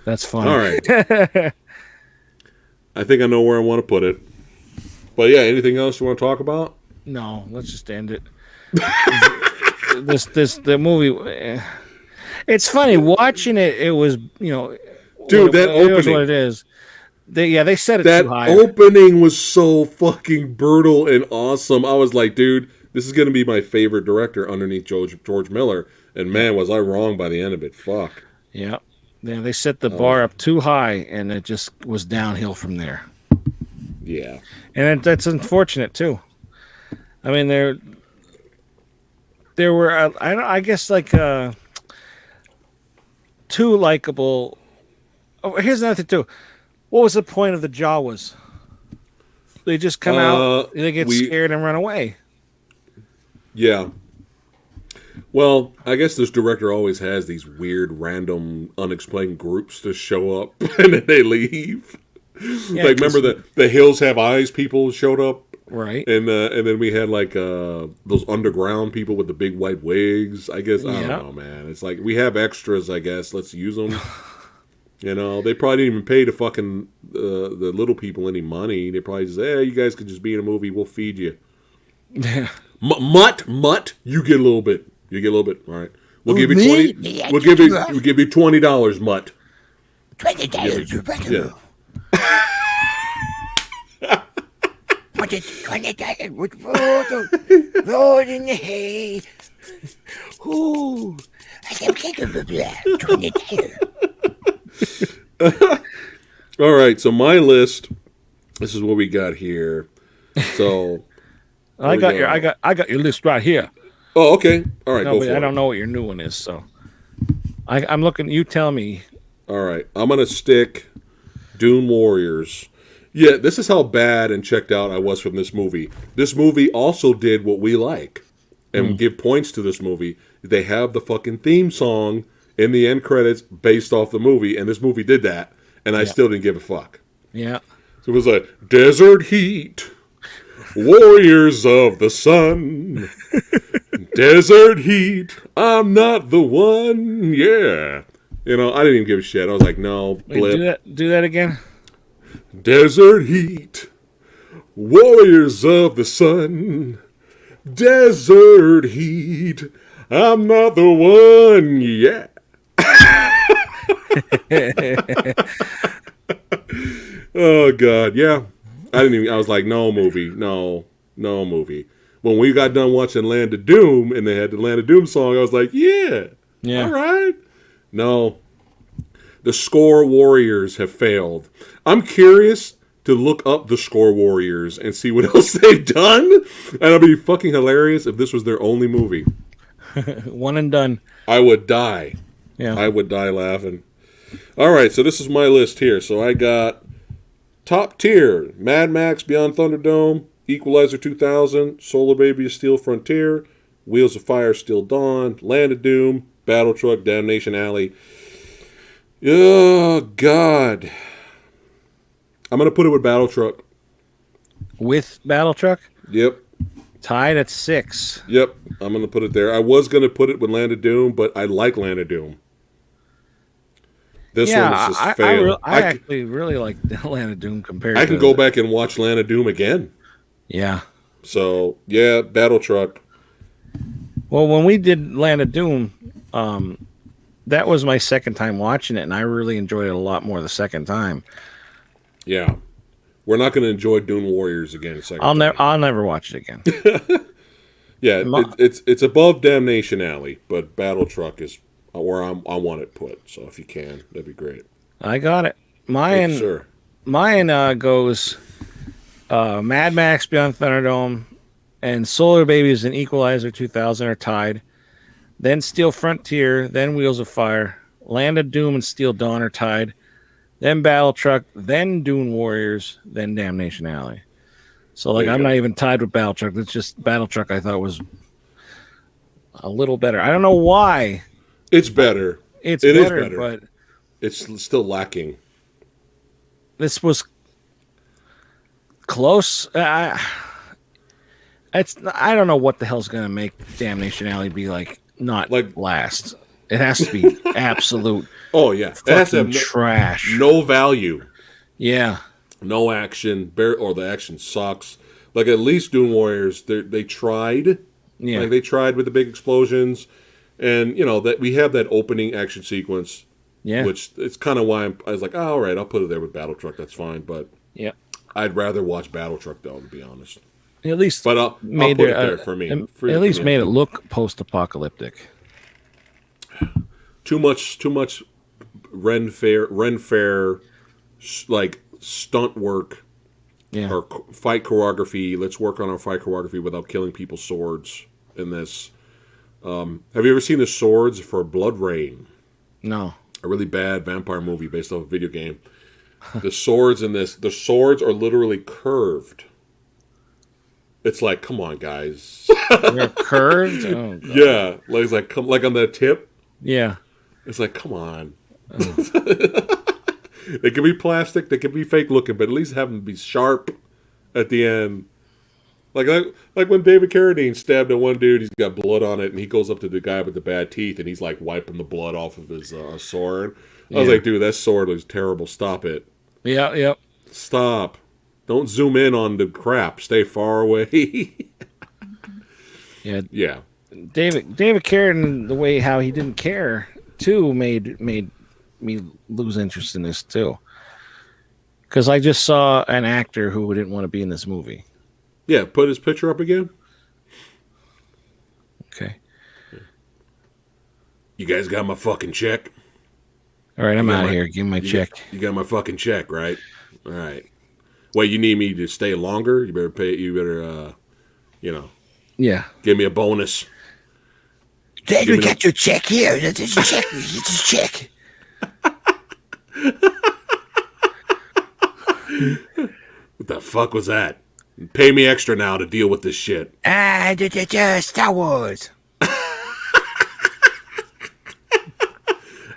That's funny. All right. I think I know where I want to put it. But yeah, anything else you want to talk about? No, let's just end it. The movie. It's funny watching it. It was, you know, dude, that opening. It was what it is. They said it too high. That opening was so fucking brutal and awesome. I was like, dude, this is going to be my favorite director underneath George Miller. And man, was I wrong by the end of it. Fuck. Yeah. Yeah, they set the bar up too high, and it just was downhill from there. Yeah. And that's unfortunate, too. I mean, there were, I guess, like, two likable... Oh, here's another thing, too. What was the point of the Jawas? They just come out, they get scared and run away. Yeah. Well, I guess this director always has these weird, random, unexplained groups to show up and then they leave. Yeah, like, remember the Hills Have Eyes people showed up? Right. And then we had, like, those underground people with the big white wigs. I guess, I don't know, man. It's like, we have extras, I guess. Let's use them. You know, they probably didn't even pay the fucking the little people any money. They probably just, hey, you guys could just be in a movie. We'll feed you. Mutt, you get a little bit. You get a little bit. All right, we'll give you 20. We'll give you $20, Mutt. $20. Yeah. $20 with road in the hay. Ooh, I can't $20. All right, so my list. This is what we got here. So I got your list right here. Oh, okay. All right, no, go but for I it. don't know what your new one is, so I'm looking. You tell me. All right, I'm gonna stick Dune Warriors. Yeah, this is how bad and checked out I was from this movie. This movie also did what we like, and give points to this movie. They have the fucking theme song in the end credits based off the movie, and this movie did that, and I still didn't give a fuck. Yeah. So it was like, Desert Heat, Warriors of the Sun, Desert Heat, I'm not the one, yeah. You know, I didn't even give a shit. I was like, no, blip. Wait, do that again. Desert Heat, Warriors of the Sun, Desert Heat, I'm not the one, yeah. Oh God, yeah. I was like, no movie, no movie. When we got done watching Land of Doom and they had the Land of Doom song, I was like, yeah, Yeah. all right. No, the Score Warriors have failed. I'm curious to look up the Score Warriors and see what else they've done. And it'll be fucking hilarious if this was their only movie. One and done. I would die. Yeah. I would die laughing. All right, so this is my list here. So I got top tier: Mad Max Beyond Thunderdome, Equalizer 2000, Solar Baby Steel Frontier, Wheels of Fire Steel Dawn, Land of Doom, Battle Truck, Damnation Alley. Oh, God. I'm going to put it with Battle Truck. With Battle Truck? Yep. Tied at 6. Yep. I'm going to put it there. I was going to put it with Land of Doom, but I like Land of Doom. This one is just failed. I actually really like Land of Doom compared to... I can go back and watch Land of Doom again. Yeah. So, yeah, Battle Truck. Well, when we did Land of Doom, that was my second time watching it, and I really enjoyed it a lot more the second time. Yeah. We're not going to enjoy Dune Warriors again a second time. I'll never watch it again. Yeah, it's above Damnation Alley, but Battle Truck is where I want it put. So if you can, that'd be great. I got it. Mine, sure. Mine goes Mad Max Beyond Thunderdome and Solar Babies and Equalizer 2000 are tied. Then Steel Frontier, then Wheels of Fire, Land of Doom and Steel Dawn are tied. Then Battle Truck, then Dune Warriors, then Damnation Alley. So like I'm not even tied with Battle Truck. It's just Battle Truck I thought was a little better. I don't know why. It's better. It is better, but it's still lacking. This was close. I don't know what the hell's going to make Damnation Alley be not last. It has to be absolute. Oh yeah, it has to have trash. No value. Yeah. No action, or the action sucks. Like at least Dune Warriors, they tried. Yeah. Like they tried with the big explosions, and that we have that opening action sequence. Yeah. Which it's kind of why I was like, oh, all right, I'll put it there with Battle Truck. That's fine, but yeah, I'd rather watch Battle Truck though, to be honest. At least, but I'll put it there for me. At least made it look post-apocalyptic. Too much Ren Fair like stunt work, or fight choreography. Let's work on our fight choreography without killing people's swords in this. Have you ever seen the swords for Blood Rain? No. A really bad vampire movie based off a video game. The swords in this, the swords are literally curved. It's like, come on, guys. They're curved? Oh, God. Yeah, like on the tip. Yeah. It's like, come on. They can be plastic, they can be fake looking, but at least have them be sharp at the end. Like when David Carradine stabbed at one dude, he's got blood on it, and he goes up to the guy with the bad teeth, and he's like wiping the blood off of his sword. I was like, dude, that sword was terrible. Stop it. Yeah, yep. Stop. Don't zoom in on the crap. Stay far away. Yeah. Yeah. David Carradine, the way how he didn't care too, made me lose interest in this too. Because I just saw an actor who didn't want to be in this movie. Yeah, put his picture up again. Okay. You guys got my fucking check? All right, I'm out of here. Give me my check. You got my fucking check, right? All right. Well, you need me to stay longer? You better pay. You better, Yeah. Give me a bonus. Dad, we got your check here. There's a check. It's a check. What the fuck was that? Pay me extra now to deal with this shit. Star Wars.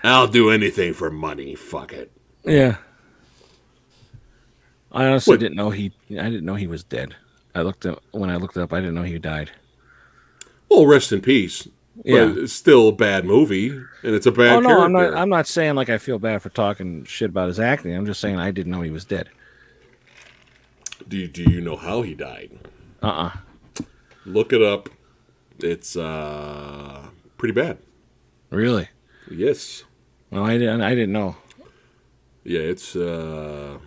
I'll do anything for money. Fuck it. Yeah. I honestly didn't know he was dead. When I looked it up, I didn't know he died. Well, rest in peace. Yeah. But it's still a bad movie, and it's a bad character. I'm not saying like I feel bad for talking shit about his acting. I'm just saying I didn't know he was dead. Do you know how he died? Look it up. It's pretty bad. Really? Yes. No, I didn't know. Yeah, it's yeah.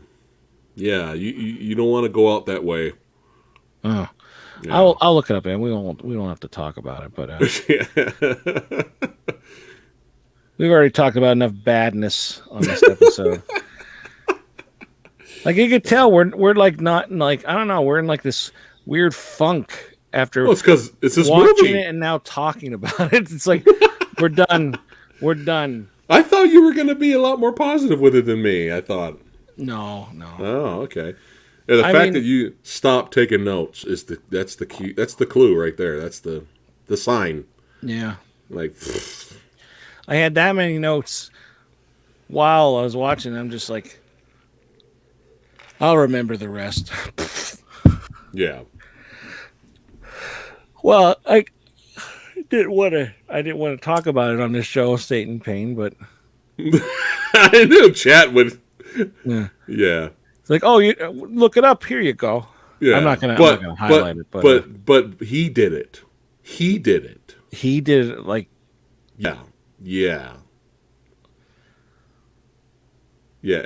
You don't want to go out that way. Oh, Yeah. I'll look it up, man. We don't have to talk about it, but we've already talked about enough badness on this episode. Like you could tell, we're like not like I don't know. We're in like this weird funk after Well, it's because it's this watching movie. it and now talking about it. It's like we're done. We're done. I thought you were going to be a lot more positive with it than me. I thought. No. Oh, okay. Yeah, the fact that you stopped taking notes is that's the key. That's the clue right there. That's the sign. Yeah. Like, I had that many notes while I was watching. I'm just like, I'll remember the rest. yeah. Well, I didn't want to talk about it on this show, State and Pain, but I knew chat would. yeah. Yeah. It's like, oh, you look it up. Here you go. Yeah. I'm not gonna highlight it, but he did it. He did it. He did it like Yeah. Yeah. Yeah.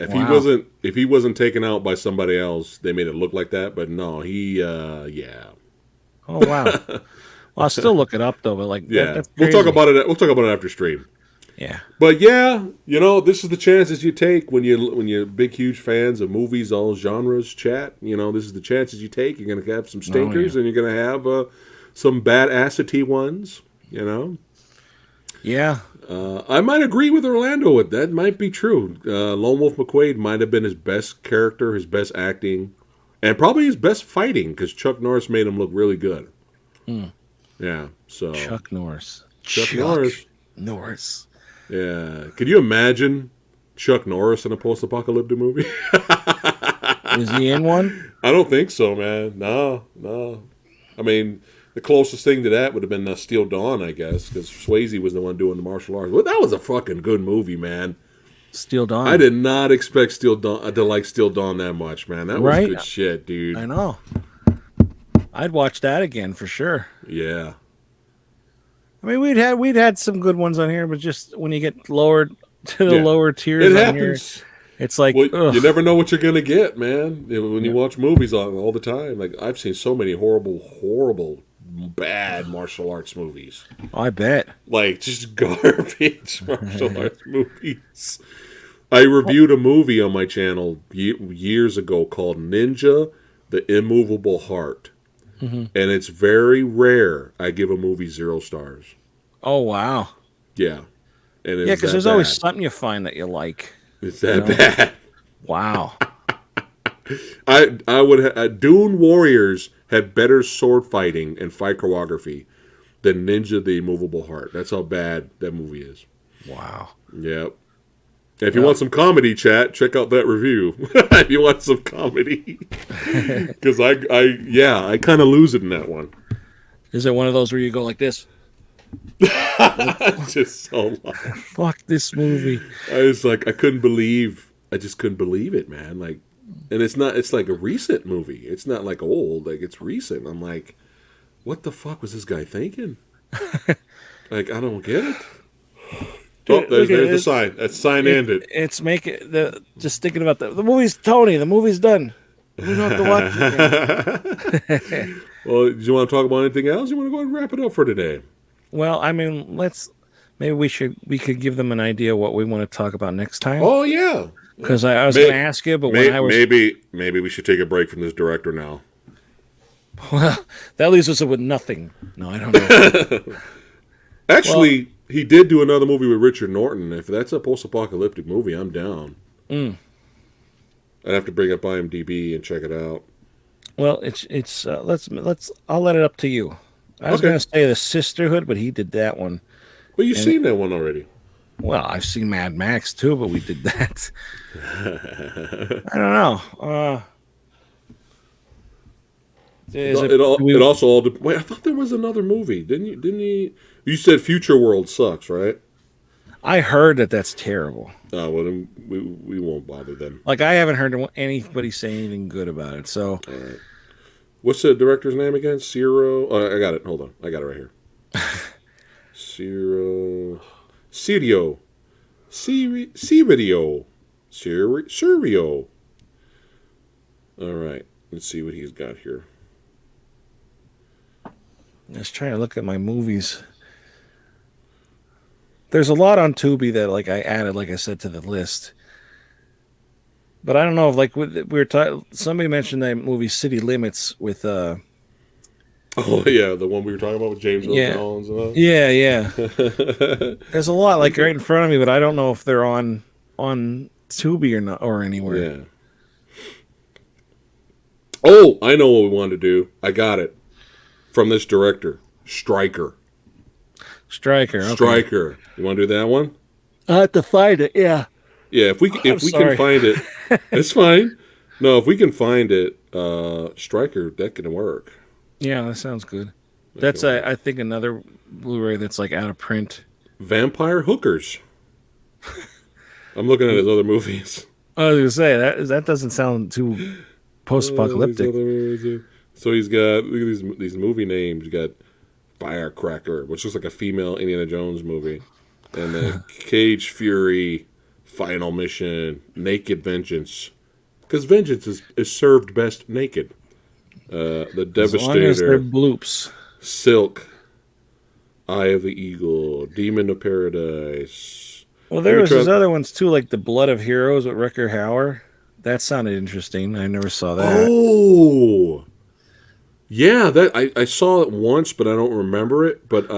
If he wasn't taken out by somebody else, they made it look like that. But no, yeah. oh wow. Well, I'll still look it up though. But like, Yeah. that's We'll crazy. talk about it. We'll talk about it after stream. Yeah. But yeah, this is the chances you take when you're big, huge fans of movies, all genres. Chat, this is the chances you take. You're going to have some stinkers, and you're going to have some badassity ones. Yeah. I might agree with Orlando with that. Might be true. Lone Wolf McQuaid might have been his best character, his best acting, and probably his best fighting because Chuck Norris made him look really good. Yeah. So Chuck Norris. Chuck Norris. Norris. Yeah. Could you imagine Chuck Norris in a post-apocalyptic movie? Is he in one? I don't think so, man. No. I mean, the closest thing to that would have been Steel Dawn, I guess, because Swayze was the one doing the martial arts. Well, that was a fucking good movie, man. Steel Dawn. I did not expect Steel Dawn to like Steel Dawn that much, man. That was good shit, dude. I know. I'd watch that again for sure. Yeah. I mean, we'd had some good ones on here, but just when you get lowered to the lower tiers, it on happens. here, it's like you never know what you're gonna get, man. When you watch movies all the time, like I've seen so many horrible, bad martial arts movies. I bet. Like just garbage martial arts movies. I reviewed a movie on my channel years ago called Ninja: The Immovable Heart. And it's very rare I give a movie 0 stars. Oh, wow. Yeah. And Yeah, because there's always something you find that you like. It's that bad. Wow. I would Dune Warriors had better sword fighting and fight choreography than Ninja: The Immovable Heart. That's how bad that movie is. Wow. Yep. If you want some comedy, chat, check out that review. If you want some comedy. Because I kind of lose it in that one. Is it one of those where you go like this? Just so long. Fuck this movie. I was like, I just couldn't believe it, man. Like, and it's like a recent movie. It's not like old, like it's recent. I'm like, what the fuck was this guy thinking? Like, I don't get it. Oh, there's the sign. That's sign ended. It's just thinking about the movie's Tony. The movie's done. We don't have to watch it again. Well, do you want to talk about anything else? You want to go ahead and wrap it up for today? Well, I mean, maybe we could give them an idea what we want to talk about next time. Oh yeah, because I was going to ask you, but maybe we should take a break from this director now. Well, that leaves us with nothing. No, I don't know. Actually, he did do another movie with Richard Norton. If that's a post-apocalyptic movie, I'm down. I'd have to bring up IMDb and check it out. Well, it's let's I'll let it up to you. I was going to say The Sisterhood, but he did that one. But you've seen that one already. Well, I've seen Mad Max too, but we did that. I don't know. It also all. Wait, I thought there was another movie. Didn't you? You said Future World sucks, right? I heard that's terrible. Oh well, then we won't bother then. Like I haven't heard anybody say anything good about it. So, all right. What's the director's name again? I got it. Hold on, I got it right here. Cirio Serio. Serio. All right. Let's see what he's got here. Let's try to look at my movies. There's a lot on Tubi that like I added, like I said, to the list. But I don't know if like we were talking. Somebody mentioned that movie City Limits with Oh yeah, the one we were talking about with James Earl Jones and all. Yeah. There's a lot like right in front of me, but I don't know if they're on Tubi or not or anywhere. Yeah. Oh, I know what we want to do. I got it from this director, Striker. Okay. Striker. You want to do that one? I have to find it. Yeah. Yeah. If we can find it, it's fine. No, if we can find it, Striker, that can work. Yeah, that sounds good. That's I think another Blu-ray that's like out of print. Vampire Hookers. I'm looking at his other movies. I was gonna say that doesn't sound too post-apocalyptic. So he's got, look at these movie names. You got Firecracker, which looks like a female Indiana Jones movie, and then Cage Fury, Final Mission, Naked Vengeance, because vengeance is served best naked. The Devastator, as long as they're bloops. Silk, Eye of the Eagle, Demon of Paradise. Well, there was those other ones too, like the Blood of Heroes with Rutger Hauer. That sounded interesting. I never saw that. Oh, yeah, that I saw it once, but I don't remember it. But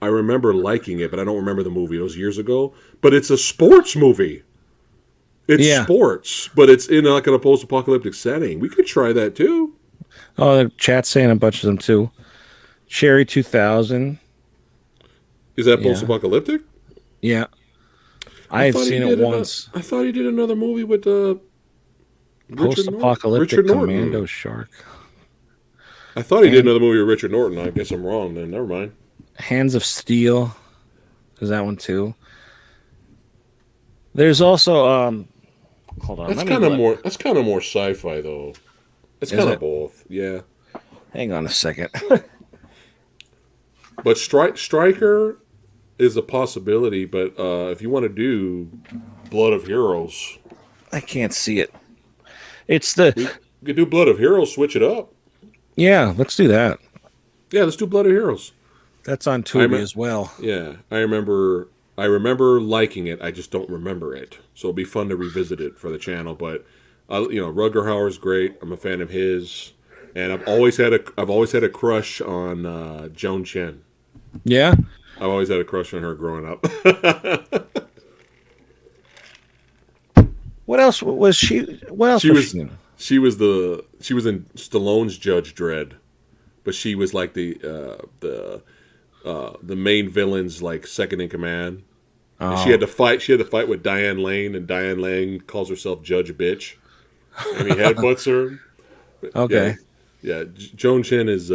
I remember liking it, but I don't remember the movie. It was years ago. But it's a sports movie. It's sports, but it's in like in a post-apocalyptic setting. We could try that too. Oh, the chat's saying a bunch of them too. Cherry 2000. Is that post-apocalyptic? Yeah. I've seen it once. I thought he did another movie with Post-apocalyptic Commando Shark. I thought he did another movie with Richard Norton. I guess I'm wrong then. Never mind. Hands of Steel. There's that one too. There's also hold on. That's kind of more sci-fi though. It's kind of both. Yeah. Hang on a second. But Striker is a possibility, but if you want to do Blood of Heroes, I can't see it. It's the you could do Blood of Heroes, switch it up. Yeah, let's do that. Yeah, let's do Blood of Heroes. That's on Tubi as well. Yeah, I remember liking it. I just don't remember it. So it'll be fun to revisit it for the channel. But Rutger Hauer's great. I'm a fan of his, and I've always had a crush on Joan Chen. Yeah, I've always had a crush on her growing up. What else was she? What else was she in? She was in Stallone's Judge Dredd, but she was like the main villain's like second in command. Oh. And she had to fight with Diane Lane, and Diane Lane calls herself Judge Bitch, and he headbutts her. Okay. Yeah, Joan Chen is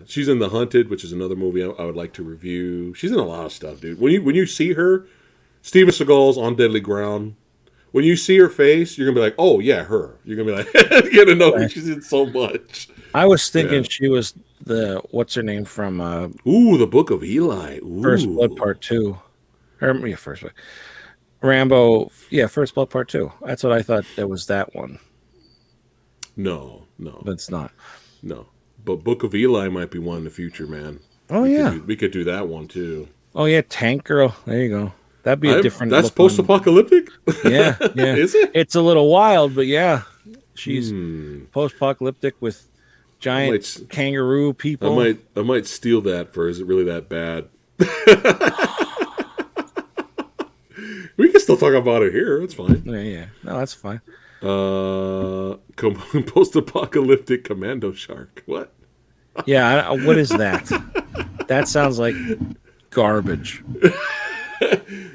she's in The Hunted, which is another movie I would like to review. She's in a lot of stuff, dude. When you see her, Steven Seagal's On Deadly Ground. When you see her face, you're gonna be like, "Oh yeah, her." You're gonna be like, "You're gonna know she's in so much." I was thinking she was the what's her name from? The Book of Eli. Ooh. First Blood Part 2. First Blood. Rambo. Yeah, First Blood Part 2. That's what I thought. That was that one. No, but it's not. No, but Book of Eli might be one in the future, man. Oh we could do that one too. Oh yeah, Tank Girl. There you go. That'd be a different. That's post-apocalyptic. Yeah. Is it? It's a little wild, but yeah, she's post-apocalyptic with giant kangaroo people. I might steal that for. Is it really that bad? We can still talk about it here. That's fine. Yeah. No, that's fine. Post-apocalyptic Commando Shark. What? Yeah. What is that? That sounds like garbage.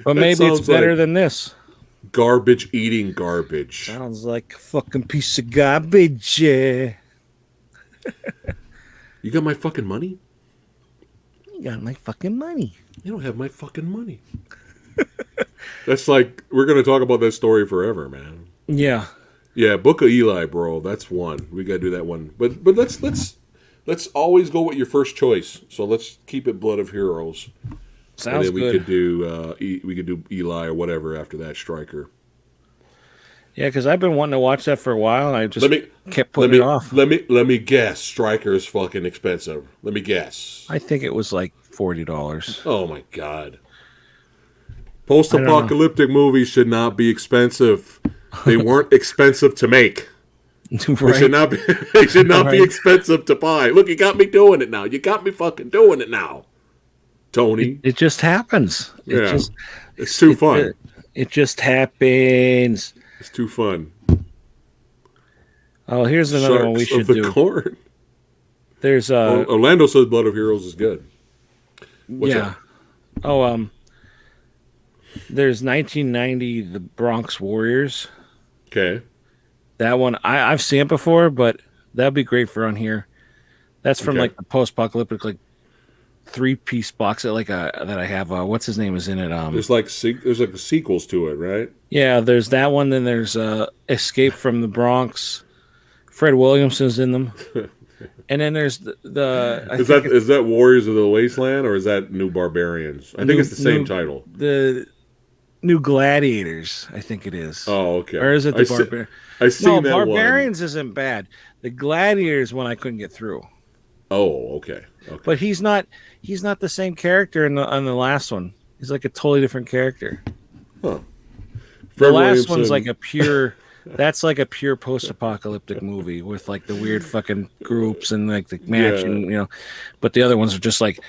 But maybe it's better than this. Garbage eating garbage. Sounds like a fucking piece of garbage. You got my fucking money? You got my fucking money. You don't have my fucking money. That's like, we're going to talk about that story forever, man. Yeah. Yeah, Book of Eli, bro. That's one. We got to do that one. But let's always go with your first choice. So let's keep it Blood of Heroes. Sounds and then good. we could do Eli or whatever after that. Striker. Yeah, because I've been wanting to watch that for a while, and I just kept putting it off. Let me guess. Striker is fucking expensive. Let me guess. I think it was like $40. Oh my god. Post-apocalyptic movies should not be expensive. They weren't expensive to make. Right. They should not be. They should not be expensive to buy. Look, you got me doing it now. You got me fucking doing it now, Tony. It just happens. It's too fun. It just happens. It's too fun. Oh, here's another one we should do. Corn. There's Orlando says Blood of Heroes is good. What's that? Oh, there's 1990 The Bronx Warriors. Okay. That one I've seen it before, but that'd be great for on here. That's from like the post-apocalyptic like 3-piece box that that I have. What's his name is in it? There's like sequels to it, right? Yeah, there's that one. Then there's Escape from the Bronx. Fred Williamson's in them. And then there's is that Warriors of the Wasteland or is that New Barbarians? I think it's the same title. The New Gladiators, I think it is. Oh, okay. Or is it the Barbarians? I seen that one. Barbarians isn't bad. The Gladiators one I couldn't get through. Oh, okay. But he's not the same character on the last one. He's like a totally different character. Huh. The last one's like a pure. That's like a pure post-apocalyptic movie with like the weird fucking groups and like the matching, But the other ones are just like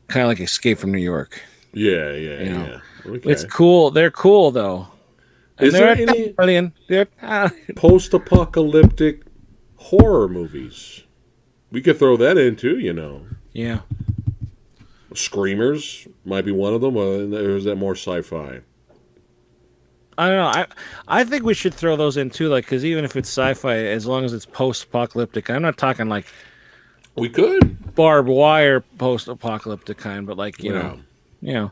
kind of like Escape from New York. Yeah. Okay. It's cool. They're cool though. Is there any post-apocalyptic horror movies? We could throw that in too, Yeah. Screamers might be one of them, or is that more sci-fi? I don't know. I think we should throw those in too, like because even if it's sci-fi, as long as it's post-apocalyptic, I'm not talking like we could barbed wire post-apocalyptic kind, but like you know. Yeah.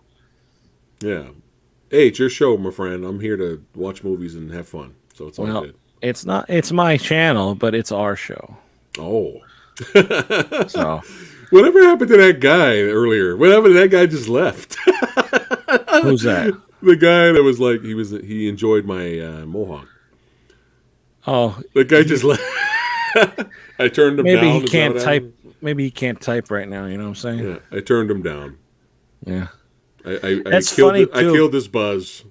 Hey, it's your show, my friend. I'm here to watch movies and have fun, so it's all good. It's not. It's my channel, but it's our show. Oh. So. Whatever happened to that guy earlier? What happened to that guy just left? Who's that? The guy that was like he enjoyed my mohawk. Oh, the guy just left. I turned him down. Maybe he can't type. Maybe he can't type right now. You know what I'm saying? Yeah, I turned him down. Yeah, That's funny too. I killed this buzz.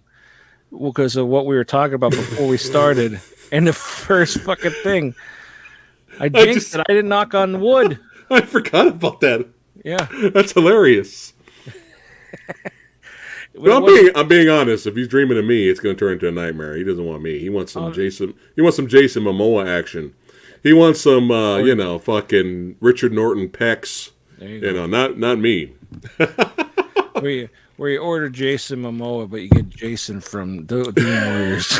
Well, because of what we were talking about before we started, and the first fucking thing, I jinxed it. I didn't knock on wood. I forgot about that. Yeah, that's hilarious. But I'm being honest. If he's dreaming of me, it's going to turn into a nightmare. He doesn't want me. He wants some Jason. He wants some Jason Momoa action. He wants some, fucking Richard Norton pecs. Not me. where you order Jason Momoa, but you get Jason from Dune Warriors.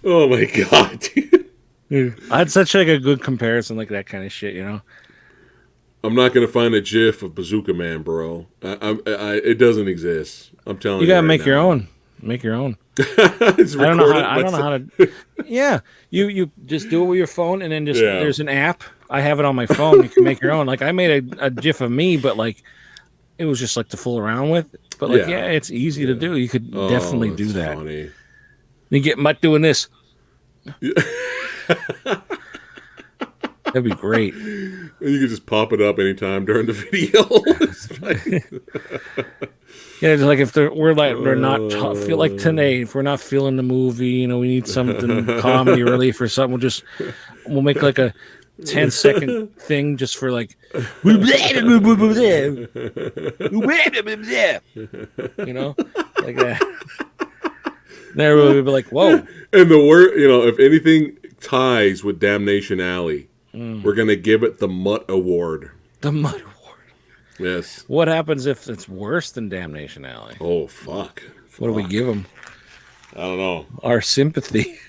Oh my god, dude! That's such like a good comparison, like that kind of shit, I'm not gonna find a GIF of Bazooka Man, bro. It doesn't exist. I'm telling you. You gotta make your own. Make your own. I don't know how to. Yeah, you just do it with your phone, and then there's an app. I have it on my phone. You can make your own. Like I made a GIF of me, but like it was just like to fool around with. But like it's easy to do. You could definitely do that. Funny. You get Mutt doing this. That'd be great. You could just pop it up anytime during the video. Yeah, it's like if we're not feel like today, if we're not feeling the movie, we need something comedy relief or something. We'll make like a 10-second thing just for like, like that. Then everybody would be like, "Whoa!" And the word, if anything ties with Damnation Alley, we're gonna give it the Mutt Award. The Mutt Award. Yes. What happens if it's worse than Damnation Alley? Oh fuck! What do we give them? I don't know. Our sympathy.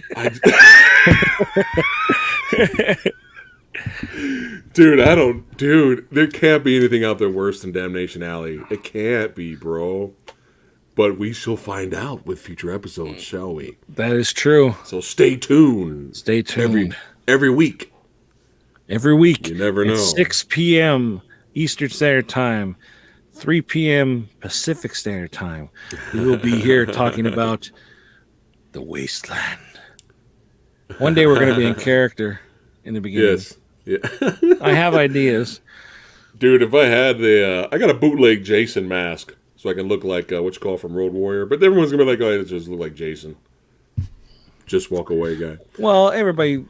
Dude, there can't be anything out there worse than Damnation Alley. It can't be, bro. But we shall find out with future episodes, shall we? That is true. So stay tuned. Stay tuned. Every week. Every week. You never know. At 6 p.m. Eastern Standard Time, 3 p.m. Pacific Standard Time. We will be here talking about the Wasteland. One day we're going to be in character in the beginning. Yes. Yeah. I have ideas. Dude, if I had I got a bootleg Jason mask, so I can look like what you call from Road Warrior. But everyone's gonna be like, "Oh, it just look like Jason." Just walk away, guy. Well, everybody.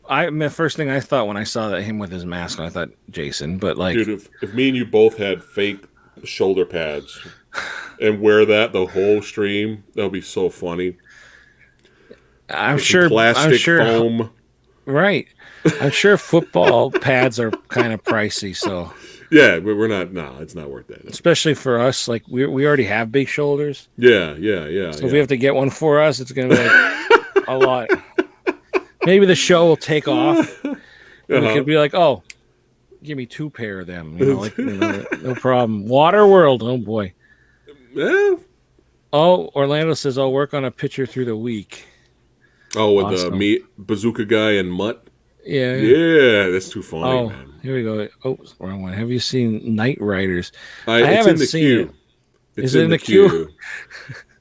The first thing I thought when I saw that him with his mask, I thought Jason. But like, dude, if me and you both had fake shoulder pads and wear that the whole stream, that would be so funny. I'm sure plastic foam. Right. I'm sure football pads are kind of pricey, so yeah, but we're not. No, it's not worth that. Especially for us, like we already have big shoulders. Yeah. So if we have to get one for us, it's going to be like a lot. Maybe the show will take off. We could be like, "Oh, give me 2 pair of them." No problem. Water World. Oh boy. Yeah. Oh, Orlando says I'll work on a picture through the week. Oh, with awesome. Me, Bazooka Guy, and Mutt. Yeah, that's too funny, man. Here we go. Oh, wrong one. Have you seen Night Riders? I haven't seen it. Is it in the queue?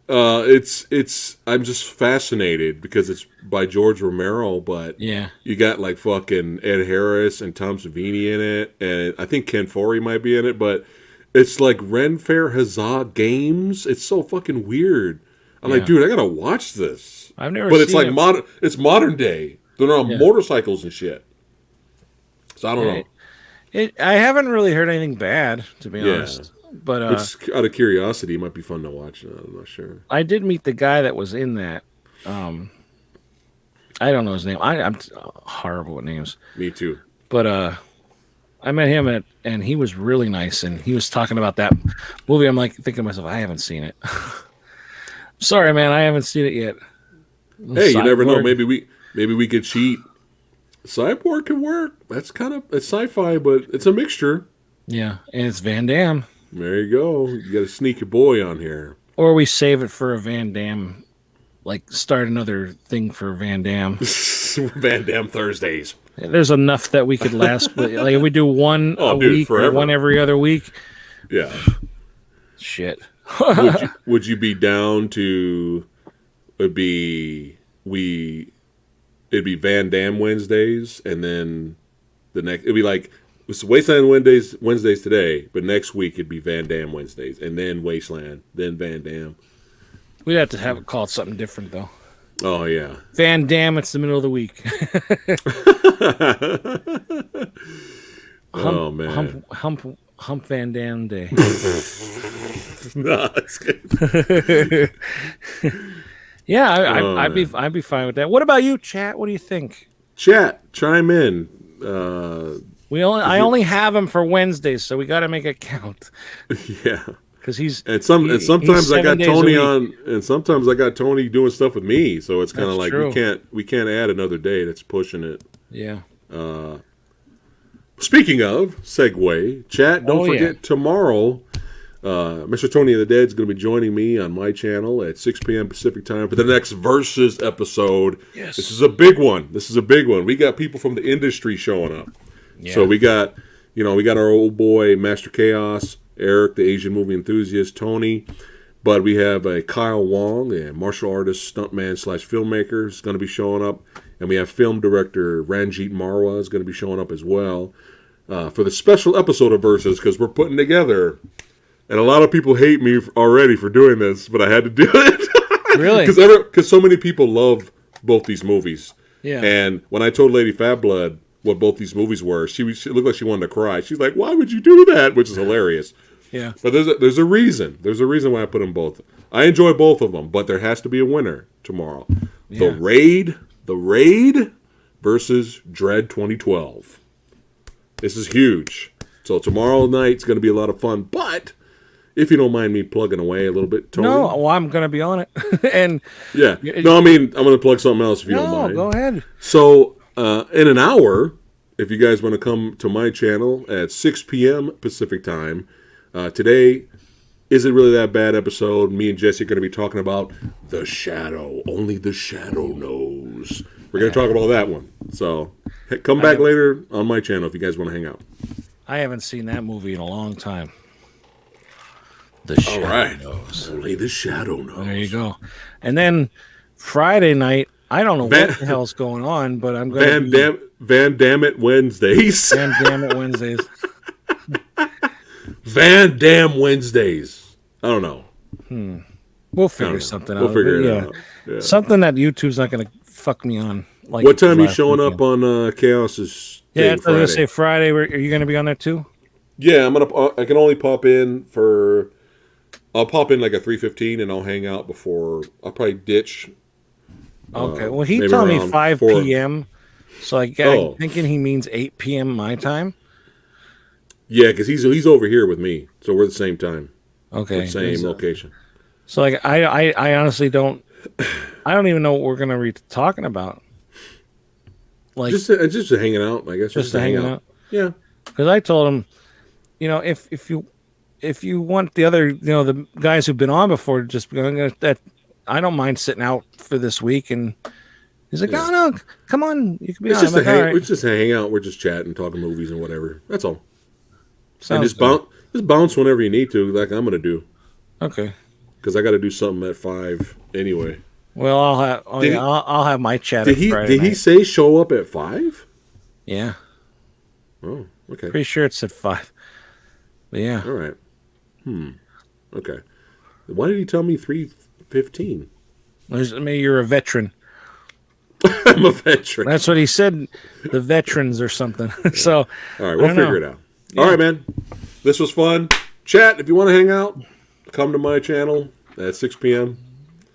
I'm just fascinated because it's by George Romero, but you got like fucking Ed Harris and Tom Savini in it, and I think Ken Foree might be in it, but it's like Ren Fair Huzzah Games. It's so fucking weird. I'm like, dude, I gotta watch this. I've never. But it's like modern. It's modern day. They're on motorcycles and shit. So I don't know. I haven't really heard anything bad, to be honest. But just out of curiosity, it might be fun to watch. I'm not sure. I did meet the guy that was in that. I don't know his name. I'm horrible at names. Me too. But I met him and he was really nice, and he was talking about that movie. I'm like thinking to myself, I haven't seen it. Sorry, man, I haven't seen it yet. Hey, you never know. Maybe we could cheat. Cyborg can work. It's sci-fi, but it's a mixture. Yeah, and it's Van Damme. There you go. You got to sneak your boy on here. Or we save it for a Van Damme, like start another thing for Van Damme. Van Damme Thursdays. There's enough that we could last. Like if we do one a week forever. Or one every other week. Yeah. Shit. Would you be down to? It'd be Van Damme Wednesdays, and then the next it'd be like it's Wasteland Wednesdays today, but next week it'd be Van Damme Wednesdays, and then Wasteland, then Van Damme. We'd have to have it called something different though. Oh yeah, Van Damme. It's the middle of the week. Oh man, Hump Van Damme Day. No, it's good. Yeah, I'd be fine with that. What about you, chat? What do you think? Chat, chime in. I only have him for Wednesdays, so we got to make it count. Yeah, because sometimes I got Tony on, and sometimes I got Tony doing stuff with me. So it's kind of like true. we can't add another day that's pushing it. Yeah. Speaking of segue, chat. Don't forget tomorrow. Mr. Tony of the Dead is going to be joining me on my channel at 6 p.m. Pacific time for the next Versus episode. Yes. This is a big one. We got people from the industry showing up. Yeah. So we got our old boy, Master Chaos, Eric, the Asian movie enthusiast, Tony. But we have a Kyle Wong, a martial artist, stuntman / filmmaker, is going to be showing up. And we have film director Ranjit Marwa is going to be showing up as well for the special episode of Versus, because we're putting together... And a lot of people hate me already for doing this, but I had to do it. Really? Because so many people love both these movies. Yeah. And when I told Lady Fatblood what both these movies were, she looked like she wanted to cry. She's like, "Why would you do that?" Which is hilarious. Yeah. But there's a reason. There's a reason why I put them both. I enjoy both of them, but there has to be a winner tomorrow. Yeah. The Raid versus Dread 2012. This is huge. So tomorrow night's going to be a lot of fun, but... If you don't mind me plugging away a little bit, Tony. No, well, I'm going to be on it. And yeah. No, I mean, I'm going to plug something else if you don't mind. No, go ahead. So, in an hour, if you guys want to come to my channel at 6 p.m. Pacific time, today isn't really that bad episode. Me and Jesse are going to be talking about The Shadow. Only the Shadow knows. We're going to talk about that one. So, come back later on my channel if you guys want to hang out. I haven't seen that movie in a long time. The All Shadow right. Knows. Only the shadow knows. There you go. And then Friday night, I don't know what the hell's going on, but I'm going to Van Damme it Wednesdays. Van Damme it Wednesdays. Van Damme Wednesdays. I don't know. We'll figure something out. We'll figure but it out. Yeah. Something that YouTube's not going to fuck me on. Like What time are you last showing weekend. up on Chaos's Yeah, I thing was going Friday? to say Friday. Are you going to be on there too? Yeah, I can only pop in for. I'll pop in like a 3:15 and I'll hang out before. I'll probably ditch. Okay. Well, he maybe told me around 5 4. p.m. So I'm thinking he means 8 p.m. my time. Yeah, because he's over here with me, so we're the same time, Okay. same location. So like I honestly don't. I don't even know what we're going to be talking about. Like Just hanging out, I guess. just hanging out. Yeah. Because I told him, if you want the other, the guys who've been on before, just that I don't mind sitting out for this week. And he's like, oh no, come on, you can be It's on. just I'm like, all right. It's just a hang out. We're just chatting, talking movies and whatever. That's all. And Sounds just bounce whenever you need to, like I'm gonna do. okay. Because I got to do something at 5 anyway. Well, I'll have my chat. Did he say show up at 5? Yeah. Oh, okay. Pretty sure it's at 5. But yeah. All right. Okay. Why did he tell me 3:15? Maybe you're a veteran. I'm a veteran. That's what he said. The veterans or something. So All right, we'll figure it out. Yeah. All right, man. This was fun. Chat, if you want to hang out, come to my channel at 6 p.m.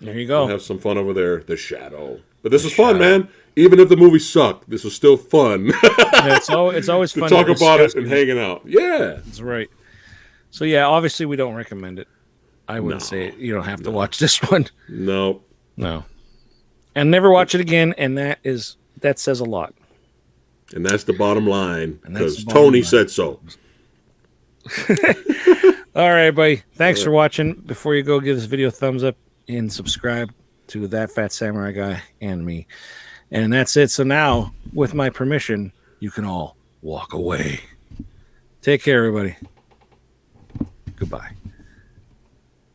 there you go. We'll have some fun over there. The Shadow. But this was fun, man. Even if the movie sucked, this was still fun Yeah, it's always to fun talk to about it discuss and hanging out. Yeah. That's right. So yeah, obviously we don't recommend it. I wouldn't say you don't have to watch this one. No. No. And never watch it again, and that says a lot. And that's the bottom line. And that's Because the bottom Tony line. said so. All right, buddy. Thanks for watching. Before you go, give this video a thumbs up and subscribe to That Fat Samurai Guy and me. And that's it. So now, with my permission, you can all walk away. Take care, everybody. Goodbye.